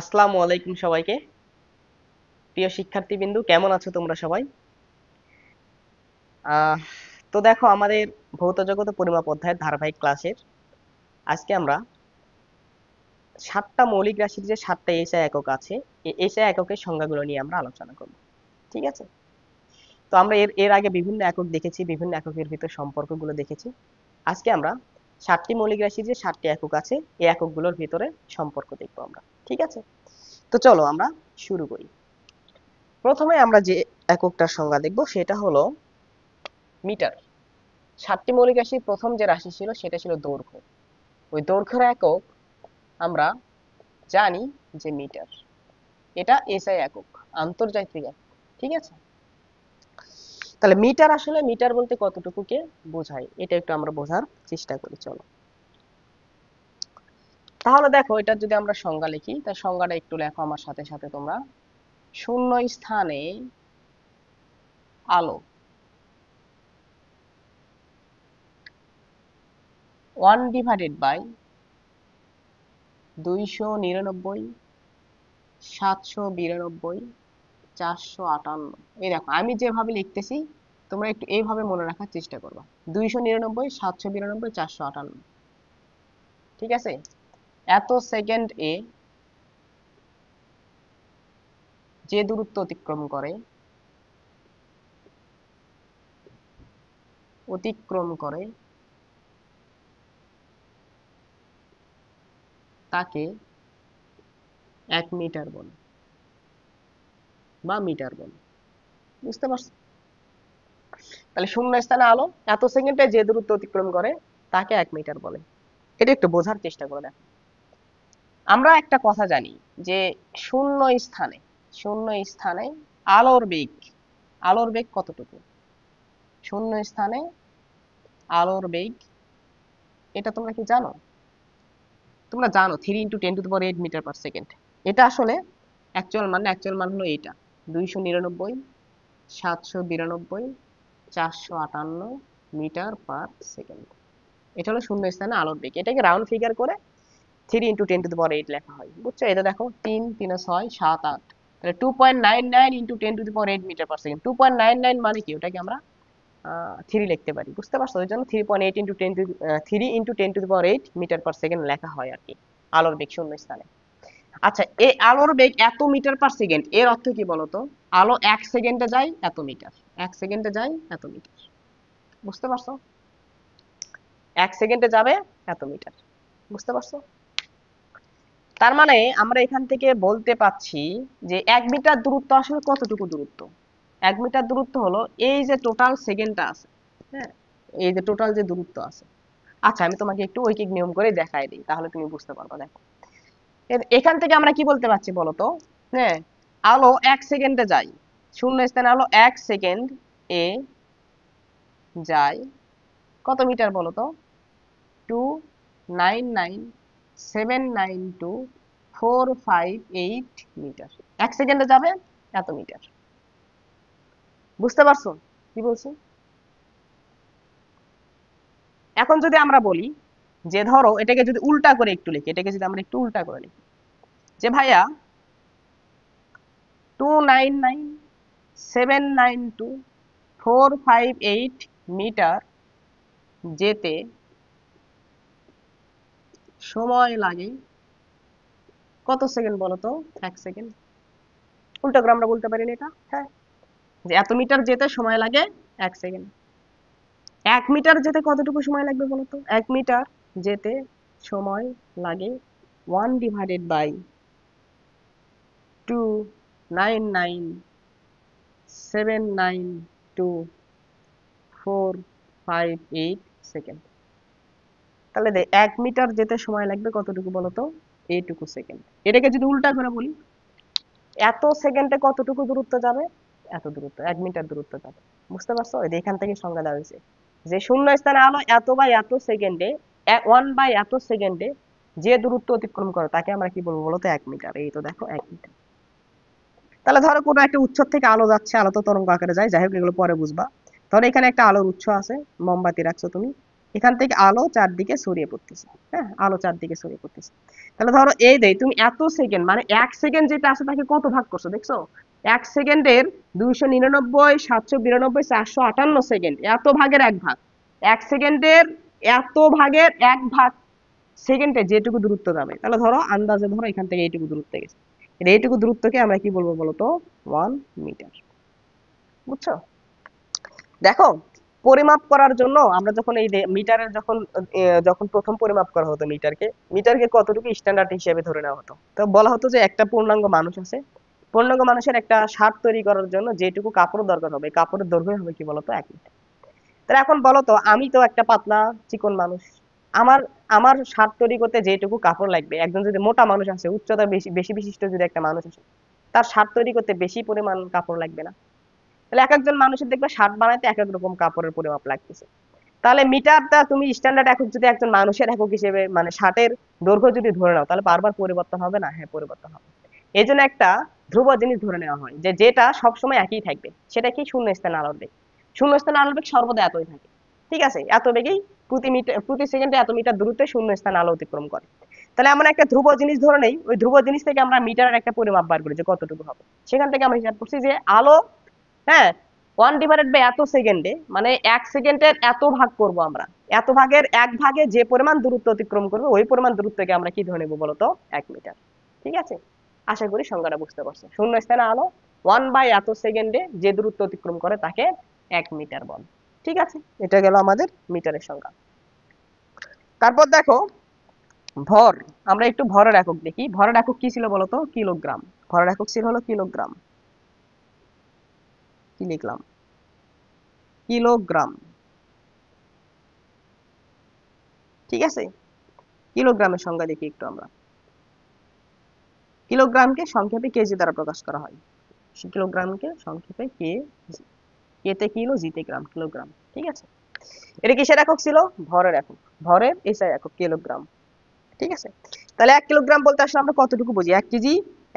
আসসালামু আলাইকুম সবাইকে। প্রিয় শিক্ষার্থীবৃন্দু, কেমন আছো তোমরা সবাই? আহ তো দেখো, আমাদের ভৌত জগৎ ও পরিমাপ অধ্যায়ের ধারাবাহিক ক্লাসের আজকে আমরা সাতটা মৌলিক রাশির যে সাতটা এসআই একক আছে, এই এসআই এককের সংজ্ঞাগুলো নিয়ে আমরা আলোচনা করব। ঠিক আছে? তো আমরা এর এর আগে বিভিন্ন একক দেখেছি, বিভিন্ন এককের ভিতর সম্পর্কগুলো দেখেছি। আজকে আমরা সাতটি মৌলিক রাশির যে সাতটি একক আছে, এই এককগুলোর ভিতরে সম্পর্ক দেখবো আমরা। ঠিক আছে? তো চলো আমরা শুরু করি। প্রথমে আমরা যে এককটার সংজ্ঞা দেখব সেটা হলো মিটার। সাতটি মৌলিক রাশির প্রথম যে রাশি ছিল সেটা ছিল দৈর্ঘ্য। ওই দৈর্ঘ্যের একক আমরা জানি যে মিটার। এটা এসআই একক, আন্তর্জাতিক একক। ঠিক আছে? তাহলে মিটার, আসলে মিটার বলতে কতটুকুকে বোঝায় এটা একটু আমরা বোঝার চেষ্টা করি। চলো তাহলে দেখো, এটা যদি আমরা সংজ্ঞা লিখি, তার সংজ্ঞাটা একটু লেখো আমার সাথে সাথে তোমরা। শূন্য স্থানে আলো, 1/299, 792, 458। এই দেখো, আমি যেভাবে লিখতেছি তোমরা একটু এইভাবে মনে রাখার চেষ্টা করবা। 299, 792, 458। ঠিক আছে? এত সেকেন্ড এ যে দূরত্ব অতিক্রম করে তাকে 1 মিটার বলে বা মিটার বলে। বুঝতে পারছো? তাহলে শূন্য স্থানে আলো এত সেকেন্ডে যে দূরত্ব অতিক্রম করে তাকে 1 মিটার বলে। এটা একটু বোঝার চেষ্টা করে দেখো। আমরা একটা কথা জানি যে শূন্য স্থানে শূন্য স্থানে আলোর বেগ আলোর বেগ কতটুকু? শূন্য স্থানে আলোর বেগ, এটা তোমরা কি জানো? তোমরা জানো 3 × 10⁸ মিটার পার সেকেন্ড। এটা আসলে অ্যাকচুয়াল মান হলো এইটা, 299, 792, 458 মিটার পার সেকেন্ড। এটা হলো শূন্য স্থানে আলোর বেগ। এটাকে রাউন্ড ফিগার করে 3 × 10⁸ লেখা হয়। বুঝছো? এটা দেখো, 3 3 6 7 8, তাহলে 2.99 × 10⁸ মিটার পার সেকেন্ড। 2.99 মানে কি? ওটাকে আমরা 3 লিখতে পারি। বুঝতে পারছো? ওই জন্য 3 × 10⁸ মিটার পার সেকেন্ড লেখা হয় আর কি, আলোর বেগ শূন্য স্থানে। আচ্ছা, এই আলোর বেগ এত মিটার পার সেকেন্ড, এর অর্থ কি বলতো? আলো 1 সেকেন্ডে যায় এত মিটার, 1 সেকেন্ডে যায় এত মিটার। বুঝতে পারছো? 1 সেকেন্ডে যাবে এত মিটার। বুঝতে পারছো? তার মানে আমরা এখান থেকে বলতে পাচ্ছি যে 1 মিটার দূরত্ব আসলে কতটুকু দূরত্ব? 1 মিটার দূরত্ব হলো এই যে টোটাল সেকেন্ডটা আছে। হ্যাঁ, এই যে টোটাল যে দূরত্ব আছে। আচ্ছা, আমি তোমাকে একটু ঐকিক নিয়ম করে দেখাই দিই, তাহলে তুমি বুঝতে পারবা। দেখো, এখান থেকে আমরা কি বলতে পারছি বলতো? হ্যাঁ, আলো 1 সেকেন্ডে যায়, শূন্য স্থানে আলো 1 সেকেন্ড এ যায় কত মিটার বলতো? 299,792,458 মিটার। 1 সেকেন্ডে যাবে এত মিটার। বুঝতে পারছো কি বলছি? এখন যদি আমরা বলি যে ধরো এটাকে যদি উল্টা করে একটু লিখি, এটাকে যদি আমরা একটু উল্টা করে লিখি যে ভাইয়া 299,792,458 মিটার যেতে সময় লাগে কত সেকেন্ড বলতো? 1 সেকেন্ড। উল্টা করে আমরা বলতে পারি না এটা? হ্যাঁ, যে এত মিটার যেতে সময় লাগে 1 সেকেন্ড। 1 মিটার যেতে কতটুকু সময় লাগবে বলতো? 1 মিটার যেতে সময় লাগে 1/2/299,792,458 সেকেন্ড। তাহলে 1 মিটার যেতে সময় লাগবে কতটুকু বলতো? এইটুকু সেকেন্ড। এটাকে যদি উল্টা করে বলি, এত সেকেন্ডে কতটুকু দূরত্ব যাবে? এত দূরত্ব, 1 মিটার দূরত্ব যাবে। বুঝতে পারছো? এই যে এখান থেকে সংজ্ঞা দেওয়া হয়েছে যে শূন্য স্থানে আলো এত বাই এত সেকেন্ডে, 1/এত সেকেন্ডে যে দূরত্ব অতিক্রম করে তাকে আমরা কি বলবো বলতো? 1 মিটার। এই তো দেখো, 1 মিটার। তাহলে ধরো কোনো একটা উৎস থেকে আলো যাচ্ছে, আলো তো তরঙ্গ আকারে যায়, যাই হোক এগুলো পরে বুঝবা। ধরো এখানে একটা আলোর উৎস আছে, মোমবাতি রাখছো তুমি, এখান থেকে আলো চারদিকে ছড়িয়ে পড়তেছে। হ্যাঁ, আলো চারদিকে ছড়িয়ে পড়তেছে। তাহলে ধরো এই দেই তুমি এত সেকেন্ড মানে 1 সেকেন্ড যেটা আছে তাকে কত ভাগ করছো দেখছো? 1 সেকেন্ডের 299 792 458 সেকেন্ড, এত ভাগের এক ভাগ। 1 সেকেন্ডের এত ভাগের এক ভাগ সেকেন্ডে যেটুকু দূরত্ব যাবে, তাহলে ধরো আন্দাজে ধরো এখান থেকে এইটুকু দূরত্ব গেছে, এইটুকু দূরত্বকে আমরা কি বলবো বলো তো? 1 মিটার। বুঝছো? দেখো, পরিমাপ করার জন্য আমরা যখন এই মিটারের যখন যখন প্রথম পরিমাপ করা হতো মিটারকে, মিটারকে কতটুকু স্ট্যান্ডার্ড হিসেবে ধরে নেওয়া হতো, তো বলা হতো যে একটা পূর্ণাঙ্গ মানুষ আছে, পূর্ণাঙ্গ মানুষের একটা শার্ট তৈরি করার জন্য যেটুকু কাপড় দরকার হবে, কাপড়ের দৈর্ঘ্য হবে কি বলতো? 1 মিটার। তাহলে এখন বলো তো, আমি তো একটা পাতলা চিকন মানুষ, আমার আমার শার্ট তৈরি করতে যেটুকু কাপড় লাগবে, একজন যদি মোটা মানুষ আছে, উচ্চতা বেশি বেশি বিশিষ্ট যদি একটা মানুষ আছে, তার শার্ট তৈরি করতে বেশি পরিমাণ কাপড় লাগবে না? তাহলে এক একজন মানুষের দেখবে শার্ট বানাইতে এক এক রকম কাপড়ের পরিমাপ লাগতেছে। তাহলে মিটারটা তুমি স্ট্যান্ডার্ড একক যদি একজন মানুষের একক হিসেবে মানে শার্টের দৈর্ঘ্য যদি ধরে নাও, তাহলে বারবার পরিবর্তন হবে না? হ্যাঁ, পরিবর্তন হবে। এই জন্য একটা ধ্রুব জিনিস ধরে নেওয়া হয়, যে যেটা সবসময় একই থাকবে, সেটা কি? শূন্য স্থানে আলোর বেগ। শূন্য স্থানে আলোর বেগ সর্বদা এতই থাকে। ঠিক আছে, এত বেগেই প্রতি মিটার প্রতি সেকেন্ডে এত মিটার দূরত্বে শূন্য স্থানে আলো অতিক্রম করে। তাহলে আমরা একটা ধ্রুব জিনিস ধরে নেই, ওই ধ্রুব জিনিস থেকে আমরা মিটারের একটা পরিমাপ বার করি যে কতটুকু হবে। সেখান থেকে আমরা হিসাব করছি যে আলো, হ্যাঁ, 1/, এত সেকেন্ডে মানে 1 সেকেন্ডের এত ভাগ করব আমরা, এত ভাগের এক ভাগে যে পরিমাণ দূরত্ব অতিক্রম করবে, ওই পরিমাণ দূরত্বকে আমরা কি ধরে নেব বলতো? 1 মিটার। ঠিক আছে, আশা করি সংজ্ঞাটা বুঝতে পারছো। শূন্য স্থানে আলো 1/এত সেকেন্ডে যে দূরত্ব অতিক্রম করে তাকে 1 মিটার বল। ঠিক আছে, এটা গেল আমাদের মিটারের সংজ্ঞা। তারপর দেখো ভর, আমরা একটু ভরের একক দেখি। ভরের একক কি ছিল বলতো? কিলোগ্রাম। ভরের একক ছিল হলো কিলোগ্রাম। কি লিখলাম? কিলোগ্রাম। ঠিক আছে, কিলোগ্রামের সংজ্ঞা দেখি একটু আমরা। কিলোগ্রামকে সংক্ষেপে কেজি দ্বারা প্রকাশ করা হয়। কিলোগ্রামকে সংক্ষেপে কেতে কিলো, জিতে গ্রাম, কিলোগ্রাম। ঠিক আছে, এটা কিসের একক ছিল? ভরের একক। ভরের এসআই একক কিলোগ্রাম। ঠিক আছে, তাহলে 1 কিলোগ্রাম বলতে আসলে আমরা কতটুকু বুঝি? 1 কেজি।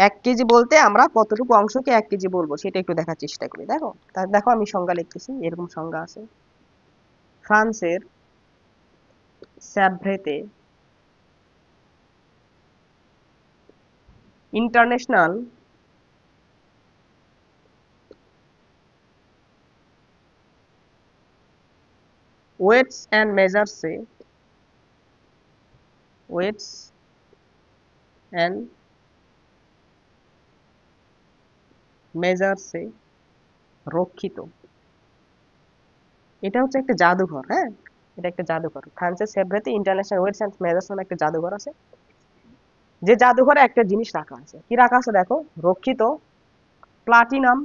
1 কেজি বলতে আমরা কতটুকু অংশকে 1 কেজি বলবো সেটা একটু দেখার চেষ্টা করি। দেখো, দেখো আমি সংজ্ঞা লিখতেছি, এরকম সংজ্ঞা আছে। ফ্রান্সের স্যাভ্রেতে ইন্টারন্যাশনাল ওয়েটস অ্যান্ড মেজার্সে, ওয়েটস অ্যান্ড মেজার্সে রক্ষিত, এটা হচ্ছে একটা জাদুঘর। হ্যাঁ, এটা একটা জাদুঘর। ফ্রান্সের সেভ্রেতে ইন্টারন্যাশনাল ওয়েটস অ্যান্ড মেজার্স নামে একটা জাদুঘর আছে, যে জাদুঘরে একটা জিনিস রাখা আছে। কি রাখা আছে দেখো? রক্ষিত প্লাটিনাম,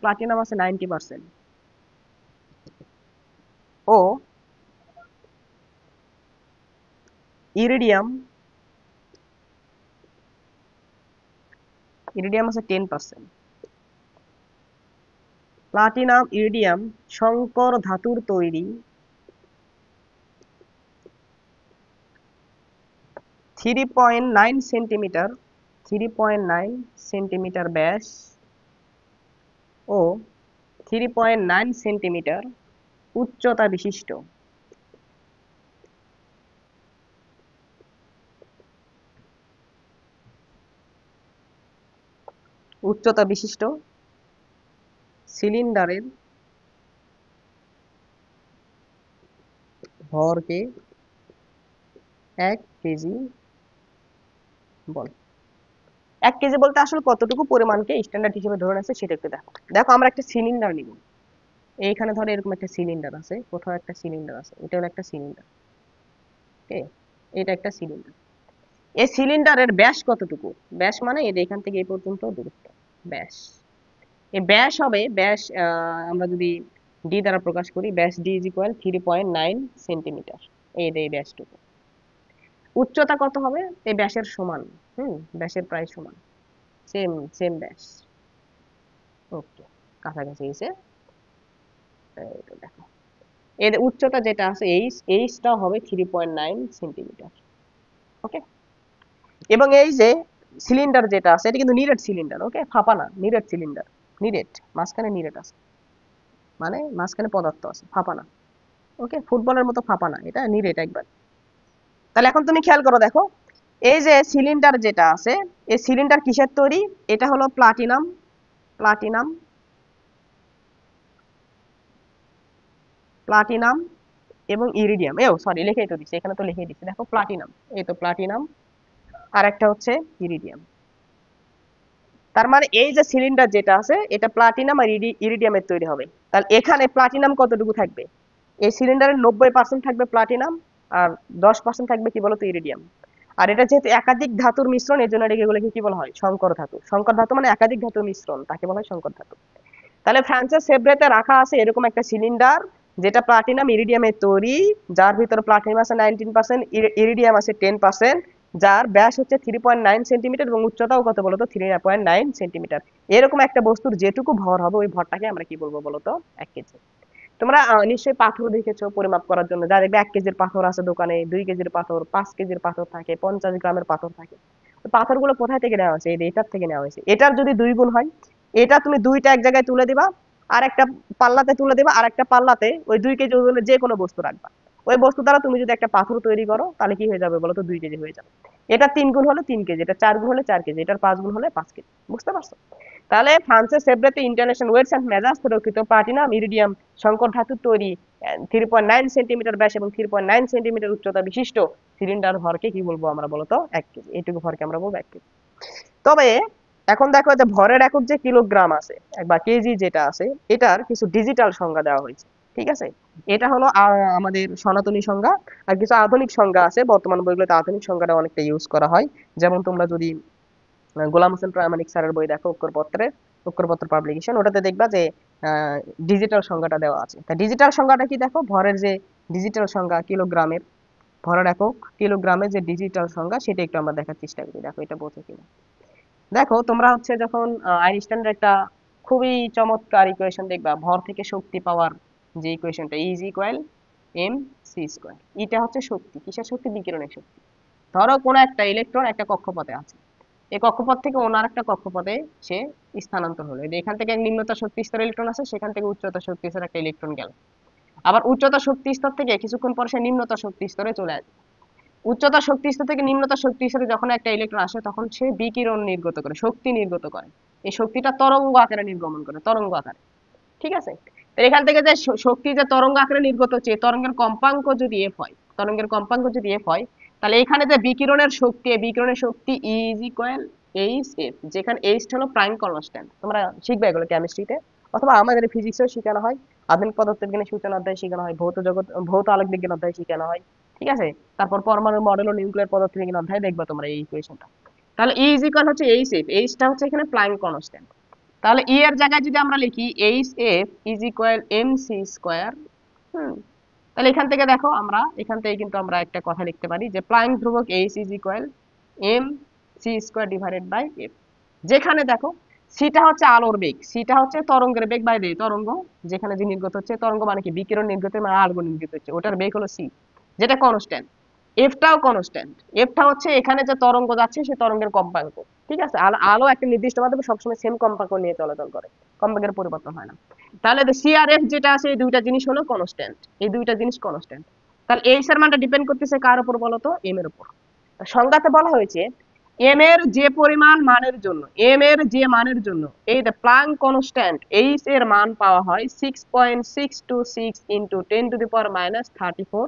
প্লাটিনাম আছে 90%, ও ইরিডিয়াম, ইরিডিয়াম আছে 10%। প্লাটিনাম, ইরিডিয়াম সংকর ধাতুর তৈরি 3.9 সেন্টিমিটার, 3.9 সেন্টিমিটার ব্যাস ও 3.9 সেন্টিমিটার উচ্চতা বিশিষ্ট। উচ্চতা বিশিষ্ট সিলিন্ডারের ভরকে 1 কেজি বলে। 1 কেজি বলতে আসলে কতটুকু পরিমাণকে স্ট্যান্ডার্ড হিসেবে ধরে আছে সেটা একটু দেখো। দেখো, আমরা একটা সিলিন্ডার নিব। এইখানে ধরো এরকম একটা সিলিন্ডার আছে, কোথাও একটা সিলিন্ডার আছে, এটা হলো একটা সিলিন্ডার। ওকে, এটা একটা সিলিন্ডার। এই সিলিন্ডারের ব্যাস কতটুকু? ব্যাস মানে এর এখান থেকে এই পর্যন্ত দূরত্ব, ব্যাস। এই ব্যাস হবে, ব্যাস আমরা যদি ডি দ্বারা প্রকাশ করি, ব্যাস ডি ইজ ইকুয়াল 3.9 সেন্টিমিটার। এই ব্যাসটুকু। উচ্চতা কত হবে? এই ব্যাসের সমান। ব্যাসের প্রায় সমান, সেম সেম ব্যাস। ওকে, কাছাকাছি এসে দেখো, এর উচ্চতা যেটা আছে এইচটা হবে 3.9 সেন্টিমিটার। ওকে, এবং এই যে সিলিন্ডার যেটা আছে, এটা কিন্তু নিরেট সিলিন্ডার। ওকে, ফাঁপা না, নিরেট সিলিন্ডার। নিরেট, মাঝখানে নিরেট আছে। মানে মাঝখানে পদার্থ আছে, ফাঁপা না। ওকে, ফুটবলের মতো ফাঁপা না, এটা নিরেট একবার। তাহলে এখন তুমি খেয়াল করো, দেখো এই যে সিলিন্ডার যেটা আছে, এই সিলিন্ডার কিসের তৈরি? এটা হলো প্লাটিনাম, প্লাটিনাম, প্লাটিনাম এবং ইরিডিয়াম। সরি, লিখেই তো দিচ্ছি, এখানে তো লিখেই দিচ্ছি, দেখো প্লাটিনাম, এই তো প্লাটিনাম, আর একটা হচ্ছে ইরিডিয়াম। তার মানে এই যে সিলিন্ডার যেটা আছে, এটা প্লাটিনাম আর ইরিডিয়ামের তৈরি হবে। তাহলে এখানে প্লাটিনাম কতটুকু থাকবে? এই সিলিন্ডারের 90% থাকবে প্লাটিনাম, আর 10% থাকবে কি বলতো, ইরিডিয়াম। আর এটা যেহেতু একাধিক ধাতুর মিশ্রণ, এই জন্য এগুলোকে কি বলা হয়? সংকর ধাতু। সংকর ধাতু মানে একাধিক ধাতুর মিশ্রণ, তাকে বলা হয় সংকর ধাতু। তাহলে ফ্রান্সের সেব্রেতে রাখা আছে এরকম একটা সিলিন্ডার, যেটা প্লাটিনাম ইরিডিয়ামের তৈরি, যার ভিতরে প্লাটিনাম আছে 19%, ইরিডিয়াম আছে 10%, যার ব্যাস হচ্ছে 3.9 সেন্টিমিটার এবং উচ্চতাও কত বলতো, 3.9 সেন্টিমিটার। এরকম একটা বস্তুর যেটুকু ভর হবে, ওই ভরটাকে আমরা কি বলবো বলতো? 1 কেজি। তোমরা নিশ্চয়ই পাথর দেখেছো পরিমাপ করার জন্য, যা দেখবে 1 কেজির পাথর আছে দোকানে, 2 কেজির পাথর, 5 কেজির পাথর থাকে, 50 গ্রামের পাথর থাকে। পাথরগুলো কোথায় থেকে নেওয়া হয়েছে? এটার থেকে নেওয়া হয়েছে। এটার যদি 2 গুণ হয়, এটা তুমি দুইটা এক জায়গায় তুলে দিবা, আর একটা পাল্লাতে তুলে দিবা, আর একটা পাল্লাতে ওই 2 কেজি ওজনের যে কোনো বস্তু রাখবা। ওই বস্তু দ্বারা তুমি যদি একটা পাথর তৈরি করো, তাহলে কি হয়ে যাবে বলো তো? 2 কেজি হয়ে যাবে। এটা 3 গুণ হলে 3 কেজি, এটা 4 গুণ হলে 4 কেজি, এটার 5 গুণ হলে 5 কেজি। বুঝতে পারছো? তাহলে ফ্রান্সের সেব্রেতে ইন্টারন্যাশনাল ওয়েটস অ্যান্ড মেজার্স রক্ষিত প্লাটিনাম ইরিডিয়াম সংকর ধাতুর তৈরি 3.9 সেন্টিমিটার ব্যাস এবং 3.9 সেন্টিমিটার উচ্চতা বিশিষ্ট সিলিন্ডার ভরকে কি বলবো আমরা বলতো? 1 কেজি। এইটুকু ভরকে আমরা বলবো 1 কেজি। তবে এখন দেখো যে ভরের একক যে কিলোগ্রাম আছে বা কেজি যেটা আছে, এটার কিছু ডিজিটাল সংজ্ঞা দেওয়া হয়েছে। ঠিক আছে, এটা হলো আমাদের সনাতনী সংজ্ঞা। আর কিছু আধুনিক সংজ্ঞা আছে, বর্তমান বইগুলোতে আধুনিক সংজ্ঞাটা অনেকটা ইউজ করা হয়। যেমন তোমরা যদি গোলাম হোসেন প্রামাণিক স্যারের বই দেখো, অক্ষরপত্র পাবলিকেশন, ওটাতে দেখবা যে ডিজিটাল সংজ্ঞাটা দেওয়া আছে। তা ডিজিটাল সংজ্ঞাটা কি? দেখো ভরের যে ডিজিটাল সংজ্ঞা, কিলোগ্রামের ভরের একক কিলোগ্রামের যে ডিজিটাল সংজ্ঞা, সেটা একটু আমরা দেখার চেষ্টা করি, দেখো এটা বোঝো কিনা। দেখো তোমরা হচ্ছে যখন আইনস্টাইনের একটা খুবই চমৎকার ইকুয়েশন দেখবা, ভর থেকে শক্তি পাওয়ার যে ইকুয়েশনটা, is equal M C square. এটা হচ্ছে শক্তি, কিসের শক্তি? বিকিরণের শক্তি। ধরো কোনো একটা ইলেকট্রন একটা কক্ষপথে আছে, এই কক্ষপথ থেকে অন্য একটা কক্ষপথে সে স্থানান্তর হলো। এখান থেকে এক নিম্নতর শক্তি স্তর ইলেকট্রন আছে, সেখান থেকে উচ্চতর শক্তি স্তরে একটা ইলেকট্রন গেল। আবার উচ্চতর শক্তি স্তর থেকে কিছুক্ষণ পর সে নিম্নতর শক্তি স্তরে চলে আসে। উচ্চতর শক্তি স্তর থেকে নিম্নতর শক্তি স্তরে যখন একটা ইলেকট্রন আসে, তখন সে বিকিরণ নির্গত করে, শক্তি নির্গত করে। এই শক্তিটা তরঙ্গ আকারে নির্গমন করে, তরঙ্গ আকারে। ঠিক আছে, তো এখান থেকে যে শক্তি যে তরঙ্গ আকারে নির্গত হচ্ছে, তরঙ্গের কম্পাঙ্ক যদি এফ হয়, তরঙ্গের কম্পাঙ্ক যদি এফ হয়, তাহলে এখানে যে বিকিরণের শক্তি, বিকিরণের শক্তি ইজ ইকুয়াল এইচ এফ, যেখানে এইচ হলো প্রাইম কনস্ট্যান্ট। তোমরা শিখবে এগুলো কেমিস্ট্রিতে, অথবা আমাদের ফিজিক্সেও শেখানো হয়, আধুনিক পদার্থবিজ্ঞানের সূচনা অধ্যায়ে শেখানো হয়, ভৌত জগৎ ভৌত আলোক বিজ্ঞান অধ্যায়ে শেখানো হয়। ঠিক আছে, তারপর পরমাণু মডেল ও নিউক্লিয়ার পদার্থবিজ্ঞান অধ্যায়ে দেখবে তোমরা এই ইকুয়েশনটা। তাহলে ই ইজ ইকুয়াল হচ্ছে এইচ এফ, এইচটা হচ্ছে এখানে প্রাইম কনস্ট্যান্ট। তাহলে ই এর জায়গায় যদি আমরা লিখি h f is equal M C square, তাহলে এখান থেকে দেখো আমরা এখান থেকে কিন্তু আমরা একটা কথা লিখতে পারি যে প্লাইং ধ্রুবক H is equal M C square divided by F. যেখানে দেখো সিটা হচ্ছে আলোর বেগ, সিটা হচ্ছে তরঙ্গের বেগ বাই তরঙ্গ, যেখানে যে নির্গত হচ্ছে তরঙ্গ মানে কি? বিকিরণ নির্গত মানে আলোক নির্গত হচ্ছে, ওটার বেগ হলো সি, যেটা কনস্ট্যান্ট। এফটাও কনস্ট্যান্ট, এফটা হচ্ছে এখানে যে তরঙ্গ যাচ্ছে সে তরঙ্গের কম্পাঙ্ক। ঠিক আছে, আলো একটা নির্দিষ্ট মাধ্যমে সবসময় সেম কম্পাঙ্ক নিয়ে চলাচল করে, কম্পাঙ্কের পরিবর্তন হয় না। তাহলে সি আর এফ যেটা আছে, এই দুইটা জিনিস হলো কনস্ট্যান্ট, এই দুইটা জিনিস কনস্ট্যান্ট। তাহলে এইচ এর মানটা ডিপেন্ড করতেছে কার উপর বলতো? এম এর উপর। সংজ্ঞাতে বলা হয়েছে এম এর যে পরিমাণ মানের জন্য, এম এর যে মানের জন্য এই দ্য প্লাঙ্ক কনস্ট্যান্ট এইচ এর মান পাওয়া হয় 6.626 into 10⁻34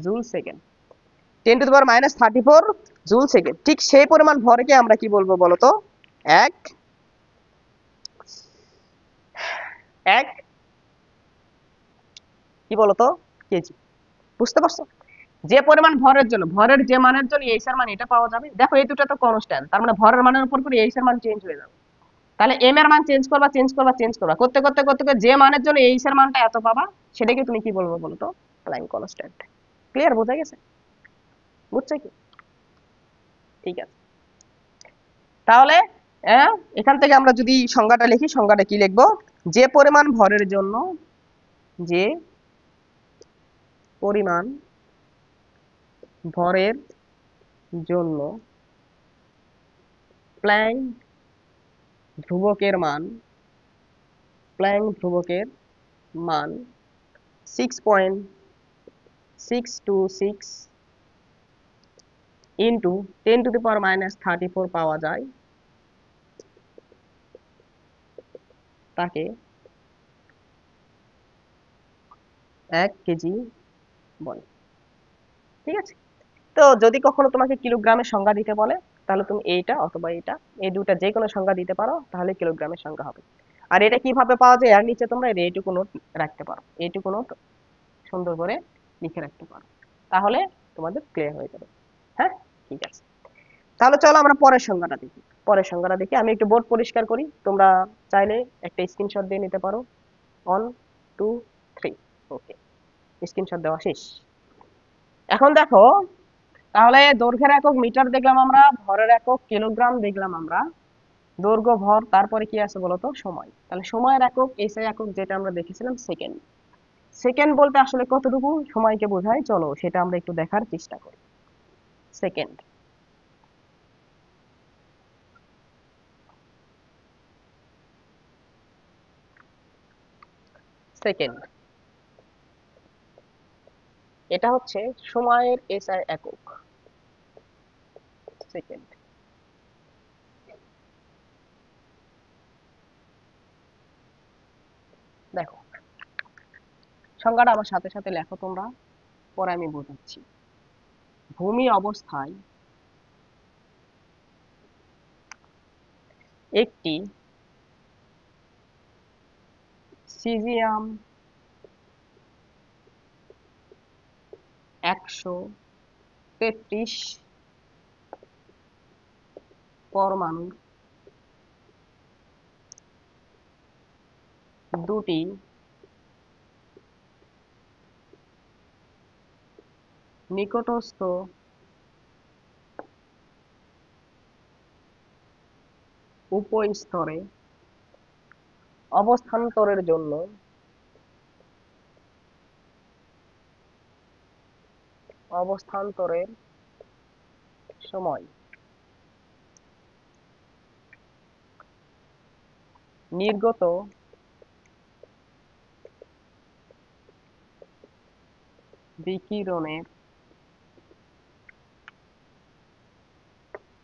joule second, 10⁻34 joule second. ঠিক সেই পরিমাণ ভরকে আমরা কি বলবো বলতো? এক এক কি বলতো? কেজি। বুঝতে পারছো? যে পরিমাণ ভরের জন্য, ভরের যে মানের জন্য এইচ এর মান এটা পাওয়া যাবে। দেখো এই দুটো তো কনস্ট্যান্ট, তার মানে ভরের মানের উপর করে এইচ এর মান চেঞ্জ হয়ে যাবে। তাহলে এম এর মান চেঞ্জ করবা, চেঞ্জ করবা, চেঞ্জ করবা, করতে করতে করতে করতে যে মানের জন্য এইচ এর মানটা এত পাবা, সেটাকে তুমি কি বলবো বলতো? Playing constant. ক্লিয়ার? বোঝা গেছে? বুঝছো কি? ঠিক আছে, তাহলে হ্যাঁ, এখান থেকে আমরা যদি সংজ্ঞাটা লিখি, সংজ্ঞাটা কি লিখবো? যে পরিমাণ ভরের জন্য, যে পরিমাণ ভরের জন্য প্ল্যাঙ্ক ধ্রুবকের মান, প্ল্যাঙ্ক ধ্রুবকের মান 6.626 ইন্টু 10⁻⁻34 পাওয়া যায়, তাকে 1 কেজি বলে। ঠিক আছে, তো যদি কখনো তোমাকে কিলোগ্রামের সংজ্ঞা দিতে বলে, তাহলে তুমি এইটা অথবা এইটা, এই দুটা যে কোনো সংজ্ঞা দিতে পারো, তাহলে কিলোগ্রামের সংজ্ঞা হবে। আর এটা কিভাবে পাওয়া যায়, এর নিচে তোমরা এইটুকু নোট রাখতে পারো, এইটুকু নোট সুন্দর করে লিখে রাখতে পারো, তাহলে তোমাদের ক্লিয়ার হয়ে যাবে। হ্যাঁ, ঠিক আছে, তাহলে চলো আমরা পরের সংজ্ঞাটা দেখি। পরের সংজ্ঞাটা দেখি, আমি একটু বোর্ড পরিষ্কার করি, তোমরা চাইলে একটা স্ক্রিনশট দিয়ে নিতে পারো। 1 2 3, ওকে, স্ক্রিনশট দেওয়া শেষ। এখন দেখো, তাহলে দৈর্ঘ্যের একক মিটার দেখলাম আমরা, ভরের একক কিলোগ্রাম দেখলাম আমরা, দৈর্ঘ্য ভর, তারপরে কি আছে বলতো, সময়। তাহলে সময়ের একক এসআই একক যেটা আমরা দেখেছিলাম সেকেন্ড। সেকেন্ড বলতে আসলে কতটুকু সময়কে বোঝায়, চলো সেটা আমরা একটু দেখার চেষ্টা করি। সেকেন্ড, সেকেন্ড এটা হচ্ছে সময়ের এসআই একক, সেকেন্ড। দেখো, সংজ্ঞাটা আমার সাথে সাথে লেখো তোমরা, পরে আমি বোঝাচ্ছি। ভূমি অবস্থায় একটি সিজিয়াম 133 পরমাণুর দুটি নিকটস্থ উপস্তরে অবস্থান্তরের জন্য অবস্থান্তরের সময় নির্গত বিকিরণের,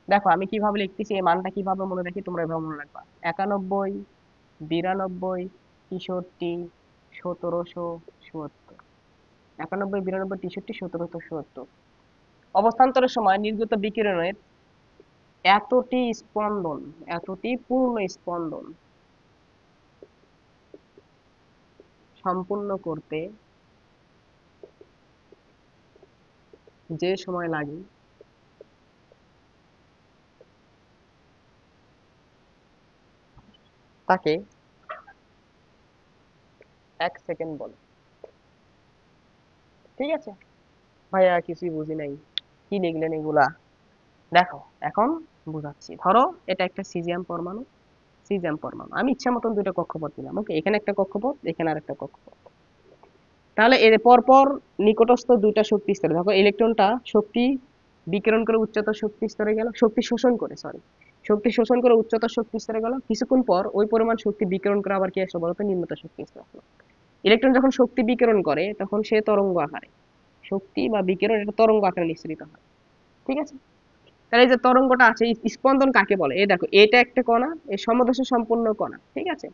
দেখো আমি কিভাবে লিখতেছি, এই মানটা কিভাবে মনে রাখি তোমরা এভাবে মনে রাখবা, 91 92 63 1770, 91 92 63 1770 অবস্থান্তরের সময় নির্গত বিকিরণের এতটি স্পন্দন, এতটি পূর্ণ স্পন্দন সম্পূর্ণ করতে যে সময় লাগে তাকে 1 সেকেন্ড বলে। ঠিক আছে ভাইয়া, কিছুই বুঝি নাই, কি লিখলেন এগুলা। দেখো এখন বুঝাচ্ছি, ধরো এটা একটা সিজিয়াম পরমাণু, সিজিয়াম পরমাণু, আমি ইচ্ছা মতন দুইটা কক্ষপথ দিলাম, ওকে, এখানে একটা কক্ষপথ, এখানে আর একটা কক্ষপথ। তাহলে এর পরপর নিকটস্থ দুইটা শক্তি স্তরে, দেখো ইলেকট্রনটা শক্তি বিকিরণ করে উচ্চতর শক্তি স্তরে গেল, শক্তি শোষণ করে, সরি, শক্তি শোষণ করে উচ্চতর শক্তি স্তরে গেল, কিছুক্ষণ পর ওই পরিমাণ শক্তি বিকিরণ করে আবার কি আসলো বলতো, নিম্নতর শক্তি স্তরে আসলো। ইলেকট্রন যখন শক্তি বিকিরণ করে তখন সে তরঙ্গ আকারে, শক্তি বা বিকিরণ এটা তরঙ্গ আকারে নিঃসৃত হয়। ঠিক আছে, তাহলে এই যে তরঙ্গটা আছে, স্পন্দন কাকে বলে, এই দেখো এটা একটা কণা, এই সমদশা সম্পন্ন কণা, ঠিক আছে,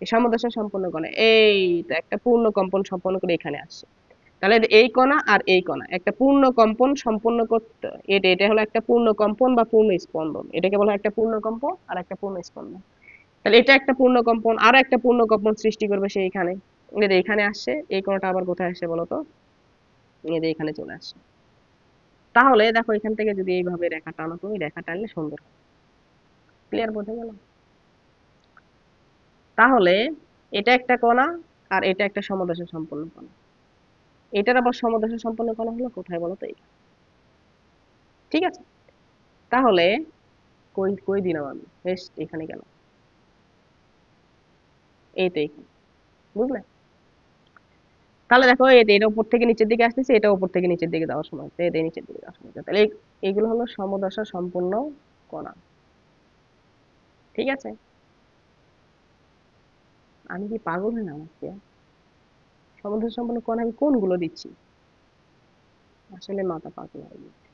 এই সমদশা সম্পন্ন কণা এইটা একটা পূর্ণ কম্পন সম্পন্ন করে এখানে আসছে। তাহলে এই কণা আর এই কণা একটা পূর্ণ কম্পন সম্পন্ন করতে, এটা এটা হলো একটা পূর্ণ কম্পন বা পূর্ণ স্পন্দন, এটাকে বলা হয় একটা পূর্ণ কম্পন আর একটা পূর্ণ স্পন্দন। তাহলে এটা একটা পূর্ণ কম্পন আর একটা পূর্ণ কম্পন সৃষ্টি করবে সেইখানে, এটা এখানে আসছে, এই কণাটা আবার কোথায় আসছে বলতো, এটা এখানে চলে আসছে। তাহলে দেখো এখান থেকে যদি এইভাবে রেখা টানো, তুমি রেখা টানলে সুন্দর, ক্লিয়ার বোঝা গেল। তাহলে এটা একটা কণা আর এটা একটা সমদশা সম্পন্ন কণা, এটার আবার সমদশা সম্পন্ন কণা হলো কোথায় বলতো, এইটা। ঠিক আছে, তাহলে কই কই দিলাম আমি, বেশ এখানে গেল, এই তো এখানে, বুঝলে। তাহলে দেখো এটা উপর থেকে নিচের দিকে আসতেছে, এটা উপর থেকে নিচের দিকে যাওয়ার সময়, এটা নিচের দিকে যাওয়ার সময়, তাহলে এইগুলো হলো সমদশা সম্পন্ন কণা। ঠিক আছে, আমি কি পাগল হলাম আজকে? সমুদ্র সম্পন্ন কণা আমি কোনগুলো দিচ্ছি? আসলে মাথা পাগল হয়ে গেছে।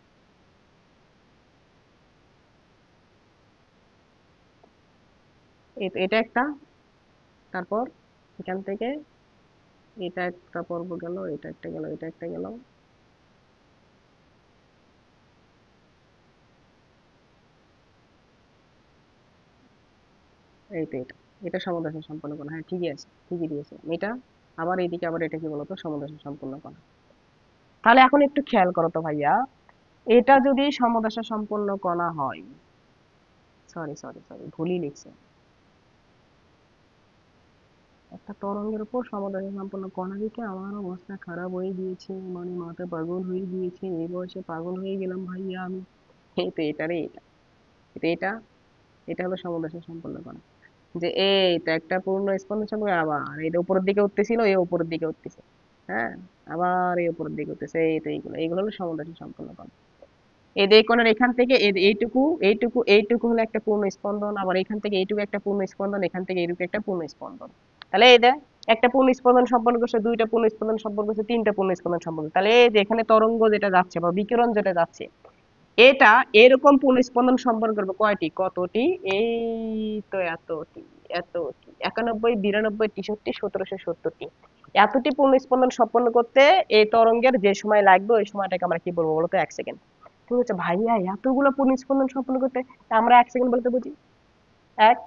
এটা একটা, তারপর এখান থেকে এটা একটা পর্ব গেল, এটা একটা গেল, এটা একটা গেল। এই তো এটা, এটা সমুদ্র সম্পন্ন কণা। হ্যাঁ ঠিকই আছে, ঠিকই দিয়েছে এটা। আবার এইদিকে আবার এটা কি বলতো, সমুদ্র সম্পন্ন কণা। তাহলে এখন একটু খেয়াল করো তো ভাইয়া, এটা যদি সমদশা সম্পন্ন কণা হয়, সরি সরি সরি ভুলই লিখছে, একটা তরঙ্গের উপর সমদশা সম্পন্ন কণা দিকে আমার অবস্থা খারাপ হয়ে গিয়েছে, মানে মাথা পাগল হয়ে গিয়েছে, এই বয়সে পাগল হয়ে গেলাম ভাইয়া আমি। এই তো এটা রে, এটা এটা এটা এটা হলো সমদশা সম্পন্ন কণা। যে এই তো একটা পূর্ণ স্পন্দন সম্পর্কে, আবার এটা উপরের দিকে উঠতেছিল, এ উপরের দিকে উঠতেছে, হ্যাঁ, আবার এই উপরের দিকে উঠতেছে, এই তো এইগুলো এইগুলো হলো সমদশা সম্পন্ন কণা। এই যে কোণের এখান থেকে এইটুকু এইটুকু এইটুকু হলো একটা পূর্ণ স্পন্দন, আবার এখান থেকে এইটুকু একটা পূর্ণ স্পন্দন, এখান থেকে এইটুকু একটা পূর্ণ স্পন্দন। তাহলে এই যে একটা পূর্ণ স্পন্দন সম্পন্ন করছে, দুইটা পূর্ণ স্পন্দন সম্পর্ক করছে, তিনটা পূর্ণ স্পন্দন সম্পর্ক। তাহলে এই যে এখানে তরঙ্গ যেটা যাচ্ছে বা বিকিরণ যেটা যাচ্ছে, এটা এরকম পূর্ণ স্পন্দন সম্পন্ন করবে কয়টি, কতটি, এই তো এতটি, এতটি, 91, 92, 63, 1770টি, এতটি পূর্ণ স্পন্দন সম্পন্ন করতে এই তরঙ্গের যে সময় লাগবে ওই সময়টাকে আমরা কি বলবো বলতো, 1 সেকেন্ড। ঠিক আছে ভাইয়া, এতগুলো পূর্ণস্পন্দন সম্পন্ন করতে আমরা 1 সেকেন্ড বলতে বুঝি? এক,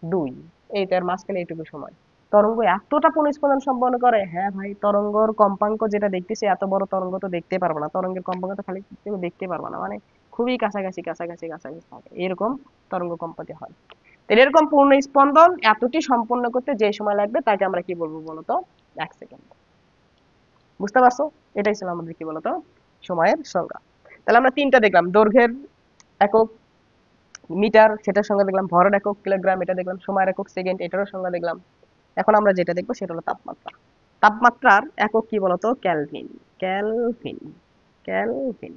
দুই, এই তার মাঝখানে এইটুকু সময় তরঙ্গ এতটা পূর্ণস্পন্দন সম্পন্ন করে। হ্যাঁ ভাই, তরঙ্গর কম্পাঙ্ক যেটা দেখতেছি, এত বড় তরঙ্গ তো দেখতে পারবো না, তরঙ্গের কম্পাঙ্ক তো খালি কেউ দেখতে পারবো না, মানে খুবই কাছাকাছি কাছাকাছি কাছাকাছি থাকে এরকম তরঙ্গ কম্পতি হয়। তো এরকম পূর্ণ স্পন্দন এতটি সম্পন্ন করতে যে সময় লাগবে তাকে আমরা কি বলবো বলতো, 1 সেকেন্ড। বুঝতে পারছো? এটাই ছিল আমাদের কি বলতো, সময়ের সংজ্ঞা। তাহলে আমরা তিনটা দেখলাম, দৈর্ঘ্যের একক মিটার, সেটার সংজ্ঞা দেখলাম, ভরের একক কিলোগ্রাম, এটা দেখলাম, সময়ের একক সেকেন্ড, এটারও সংজ্ঞা দেখলাম। এখন আমরা যেটা দেখবো সেটা হলো তাপমাত্রা। তাপমাত্রার একক কি বলতো, ক্যালভিন। ক্যালভিন, ক্যালভিন,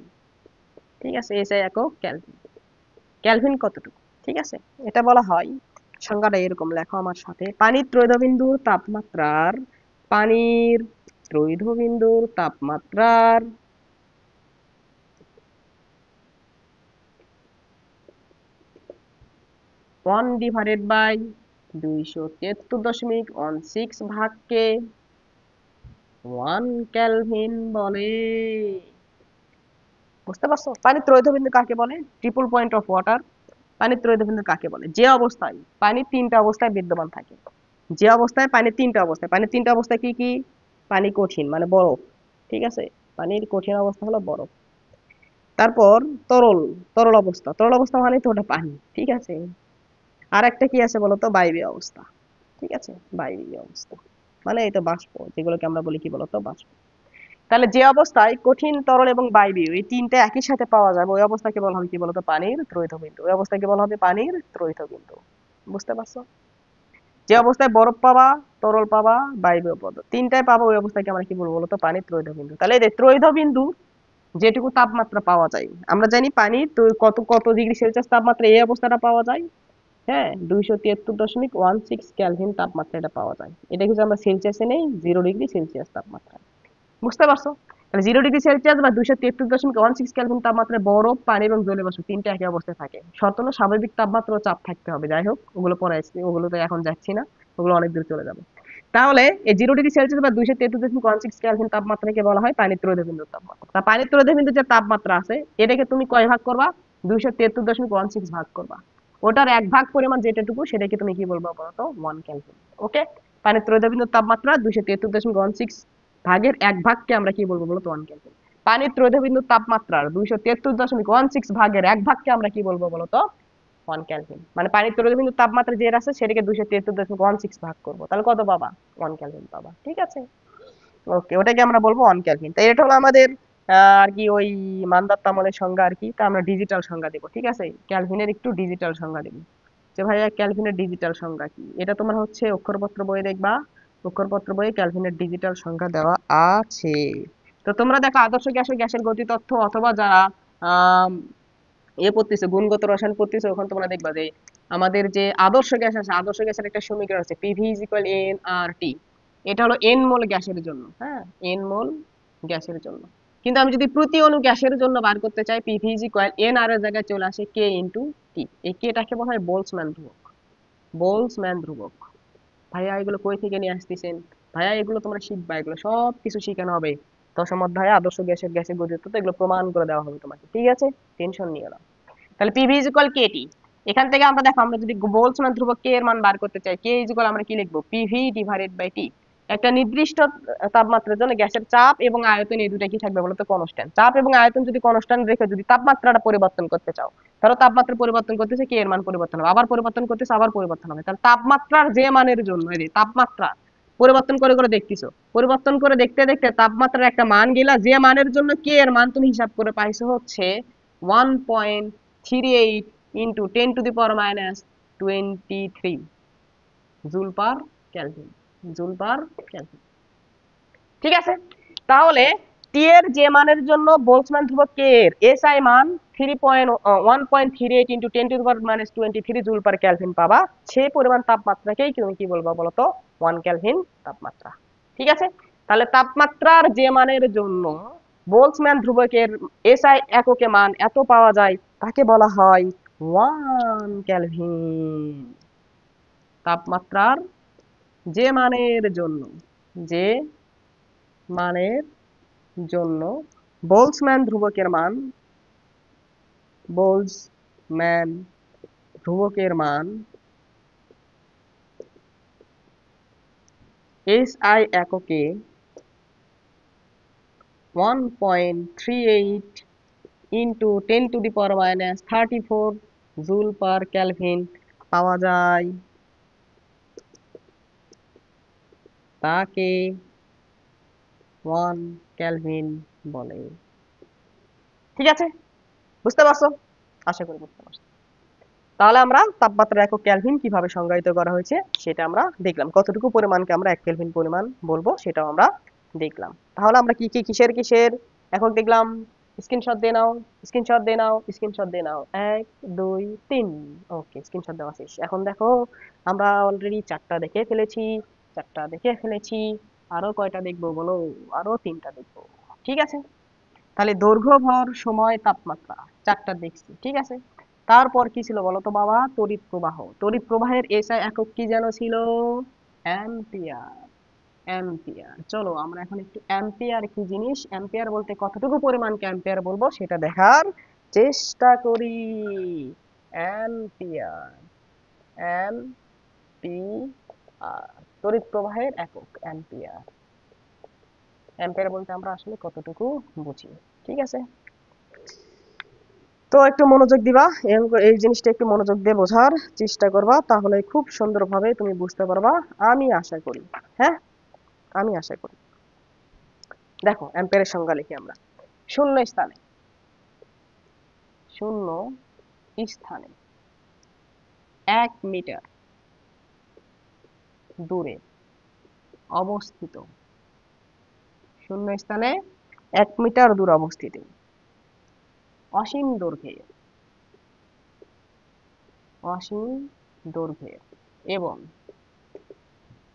ঠিক আছে, এসে একক ক্যালভিন। ক্যালভিন কতটুকু, ঠিক আছে, এটা বলা হয়, সংজ্ঞাটা এরকম লেখো আমার সাথে, পানির ত্রৈধবিন্দুর তাপমাত্রার, পানির ত্রৈধবিন্দুর তাপমাত্রার 1/273.16 ভাগকে 1 কেলভিন বলে। বুঝতে পারছো? পানির ত্রৈধবিন্দু কাকে বলে? Triple point of water. পানির ত্রৈধবিন্দু কাকে বলে? যে অবস্থায় পানি তিনটা অবস্থায় বিদ্যমান থাকে, যে অবস্থায় পানি তিনটা অবস্থায়, পানির তিনটা অবস্থা কি কি? পানি কঠিন মানে বরফ, ঠিক আছে, পানির কঠিন অবস্থা হলো বরফ। তারপর তরল, তরল অবস্থা, তরল অবস্থা মানে তো ওটা পানি, ঠিক আছে। আর একটা কি আছে বলতো, বায়বীয় অবস্থা, ঠিক আছে, বায়বীয় অবস্থা মানে এই তো বাষ্প, যেগুলোকে আমরা বলি কি বলতো, বাষ্প। তাহলে যে অবস্থায় কঠিন, তরল এবং বায়বীয় এই তিনটে একই সাথে পাওয়া যাবে ওই অবস্থাকে বলা হবে কি বলতো, পানির ত্রৈধবিন্দু। ওই অবস্থাকে বলা হবে পানির ত্রৈধবিন্দু। বুঝতে পারছো? যে অবস্থায় বরফ পাবা, তরল পাবা, বায়বীয় পদ তিনটায় পাবা, ওই অবস্থাকে আমরা কি বলবো বলতো, পানির ত্রৈধবিন্দু। তাহলে এই যে ত্রৈধবিন্দু যেটুকু তাপমাত্রা পাওয়া যায়, আমরা জানি পানির কত কত ডিগ্রি সেলসিয়াস তাপমাত্রা এই অবস্থাটা পাওয়া যায়, হ্যাঁ, 273.16 ক্যালভিন তাপমাত্রা এটা পাওয়া যায়। এটা কিন্তু আমরা সেলসিয়াসে নেই, 0 ডিগ্রি সেলসিয়াস তাপমাত্রা। বুঝতে পারছো? তাহলে 0 ডিগ্রি সেলসিয়াস বা 273.16 ক্যালভিন তাপমাত্রায় বরফ, পানি এবং জলীয় বাষ্প তিনটা একই অবস্থায় থাকে। শর্ত হলো স্বাভাবিক তাপমাত্রা ও চাপ থাকতে হবে। যাই হোক, ওগুলো পরে আসছে, ওগুলোতে এখন যাচ্ছি না, ওগুলো অনেক দূর চলে যাবে। তাহলে এই 0 ডিগ্রি সেলসিয়াস বা 273.16 ক্যালভিন তাপমাত্রাকে বলা হয় পানির ত্রৈধবিন্দুর তাপমাত্রা। তা পানির ত্রৈধবিন্দুর যে তাপমাত্রা আছে, এটাকে তুমি কয় ভাগ করবা? 273.16 ভাগ করবা। ওটার 1 ভাগ পরিমাণ যেটাটুকু, সেটাকে তুমি কি বলবো বলতো, 1 ক্যালভিন। ওকে, পানির ত্রৈধবিন্দুর তাপমাত্রা 273.16 ভাগের 1 ভাগকে আমরা কি বলবো বলতো, 1 ক্যালভিন। পানির ত্রৈধবিন্দুর তাপমাত্রার 273.16 ভাগের 1 ভাগকে আমরা কি বলবো বলতো, 1 ক্যালভিন। মানে পানির ত্রৈধবিন্দুর তাপমাত্রা যে আছে সেটাকে 273.16 ভাগ করবো, তাহলে কত পাবা? 1 ক্যালভিন পাবা, ঠিক আছে। ওকে, ওটাকে আমরা বলবো 1 ক্যালভিন। তাই এটা হলো আমাদের আর কি ওই মান্দার তামলের সংজ্ঞা আর কি। তা আমরা ডিজিটাল সংজ্ঞা দেবো, ঠিক আছে, ক্যালভিনের একটু ডিজিটাল সংজ্ঞা দেবো। যে ভাইয়া ক্যালভিনের ডিজিটাল সংজ্ঞা কি, এটা তোমার হচ্ছে অক্ষরপত্র বইয়ে দেখবা, অক্ষরপত্র বইয়ে ক্যালভিনের ডিজিটাল সংজ্ঞা দেওয়া আছে। তো তোমরা দেখো আদর্শ গ্যাসের গ্যাসের গতি তথ্য, অথবা যারা আহ পড়তেছে, গুণগত রসায়ন পড়তেছে, ওখানে তোমরা দেখবা যে আমাদের যে আদর্শ গ্যাস আছে, আদর্শ গ্যাসের একটা সমীকরণ আছে, পিভি ইজ ইকুয়াল এন আর টি। এটা হলো এন মোল গ্যাসের জন্য, হ্যাঁ, এন মোল গ্যাসের জন্য। কিন্তু আমি যদি প্রতি অণু গ্যাসের জন্য বার করতে চাই, পিভি ইজ ইকুয়াল এন আর এর জায়গায় চলে আসে কে ইনটু টি। এই কেটাকে বলা হয় বোলসম্যান ধ্রুবক। বোলসম্যান ধ্রুবক। ভাইয়া এগুলো কই থেকে নিয়ে আসতেছেন? ভাইয়া এগুলো তোমরা শিখবা, এগুলো সব কিছু শিখানো হবে দশম অধ্যায়ে আদর্শ গ্যাসের গতিত্ব, তো এগুলো প্রমাণ করে দেওয়া হবে তোমাকে, ঠিক আছে? টেনশন নিও না। তাহলে পিভি ইজ ইকুয়াল কেটি। এখান থেকে আমরা দেখো, আমরা যদি বোলসম্যান ধ্রুবক কে এর মান বার করতে চাই, কে ইজ ইকুয়াল আমরা কি লিখবো? PV divided by T. একটা নির্দিষ্ট তাপমাত্রার জন্য গ্যাসের চাপ এবং আয়তন এই দুটো কি থাকবে বলো তো? কনস্ট্যান্ট। চাপ এবং আয়তন যদি কনস্ট্যান্ট রেখে যদি তাপমাত্রাটা পরিবর্তন করতে চাও, ধরো তাপমাত্রা পরিবর্তন করতেছে, কে এর মান পরিবর্তন হবে, আবার পরিবর্তন করতেছে, আবার পরিবর্তন হবে, তাহলে তাপমাত্রার যে মানের জন্য, এই যে তাপমাত্রা পরিবর্তন করে করে দেখতেছো, পরিবর্তন করে দেখতে দেখতে তাপমাত্রার একটা মান গেলা, যে মানের জন্য কে এর মান তুমি হিসাব করে পাইছো হচ্ছে 1.38 into 10⁻23 joule per kelvin. Joule per kelvin, ঠিক আছে? তাহলে টি এর যে মানের জন্য বোলসম্যান ধ্রুবক কে এর এসআই মান 1.38 ইন্টু 10⁻23 জুল পার কেলভিন পাবা, সেই পরিমাণ তাপমাত্রাকেই তুমি কি বলবা বলতো? 1 কেলভিন তাপমাত্রা, ঠিক আছে? তাহলে তাপমাত্রার যে মানের জন্য বোলসম্যান ধ্রুবকের এসআই এককে মান এত পাওয়া যায়, তাকে বলা হয় 1 কেলভিন। তাপমাত্রার যে মানের জন্য, যে মানের জন্য বোলসম্যান ধ্রুবকের মান, বোলসম্যান ধ্রুবকের মান এসআই এককে 1.38 ইন্টু 10⁻34 জুল পার কেলভিন পাওয়া যায়, তাকে 1 কেলভিন বলে। ঠিক আছে? বুঝতে পারছো? আশা করি বুঝতে পারছো। তাহলে আমরা তাপমাত্রার একক কেলভিন কিভাবে সংজ্ঞায়িত করা হয়েছে সেটা আমরা দেখলাম, কতটুকু পরিমাণকে আমরা 1 কেলভিন পরিমাণ বলবো সেটাও আমরা দেখলাম। তাহলে আমরা কি কি কিসের কিসের একক দেখলাম? স্ক্রিনশট দিয়ে নাও, স্ক্রিনশট দিয়ে নাও, স্ক্রিনশট দিয়ে নাও। 1 2 3। ওকে, স্ক্রিনশট দেওয়া শেষ। এখন দেখো, আমরা অলরেডি 4টা দেখে ফেলেছি, 4টা দেখে ফেলেছি, আরো কয়টা দেখবো বলো? আরো 3টা দেখবো, ঠিক আছে? তাহলে দৈর্ঘ্য, ভর, সময়, তাপমাত্রা 4টা দেখছি, ঠিক আছে? তারপর কি ছিল বলো তো বাবা? তড়িৎ প্রবাহ। তড়িৎ প্রবাহের এসআই একক কি যেন ছিল? অ্যাম্পিয়ার। অ্যাম্পিয়ার। চলো আমরা এখন একটু অ্যাম্পিয়ার কি জিনিস, অ্যাম্পিয়ার বলতে কতটুকু পরিমাণকে অ্যাম্পিয়ার বলবো সেটা দেখার চেষ্টা করি। অ্যাম্পিয়ার, অ্যাম্পিয়ার, তড়িৎ প্রবাহের একক অ্যাম্পিয়ার। অ্যাম্পিয়ার বলতে আমরা আসলে কতটুকু বুঝি, ঠিক আছে? তো একটু মনোযোগ দিবা, এই জিনিসটা একটু মনোযোগ দিয়ে বোঝার চেষ্টা করবা, তাহলে খুব সুন্দরভাবে তুমি বুঝতে পারবা, আমি আশা করি। হ্যাঁ, আমি আশা করি। দেখো, অ্যাম্পিয়ারের সংজ্ঞা লিখি আমরা। শূন্য স্থানে, শূন্য স্থানে 1 মিটার দূরে অবস্থিত, শূন্য স্থানে 1 মিটার দূরে অবস্থিত অসীম দৈর্ঘ্যের, অসীম দৈর্ঘ্যের এবং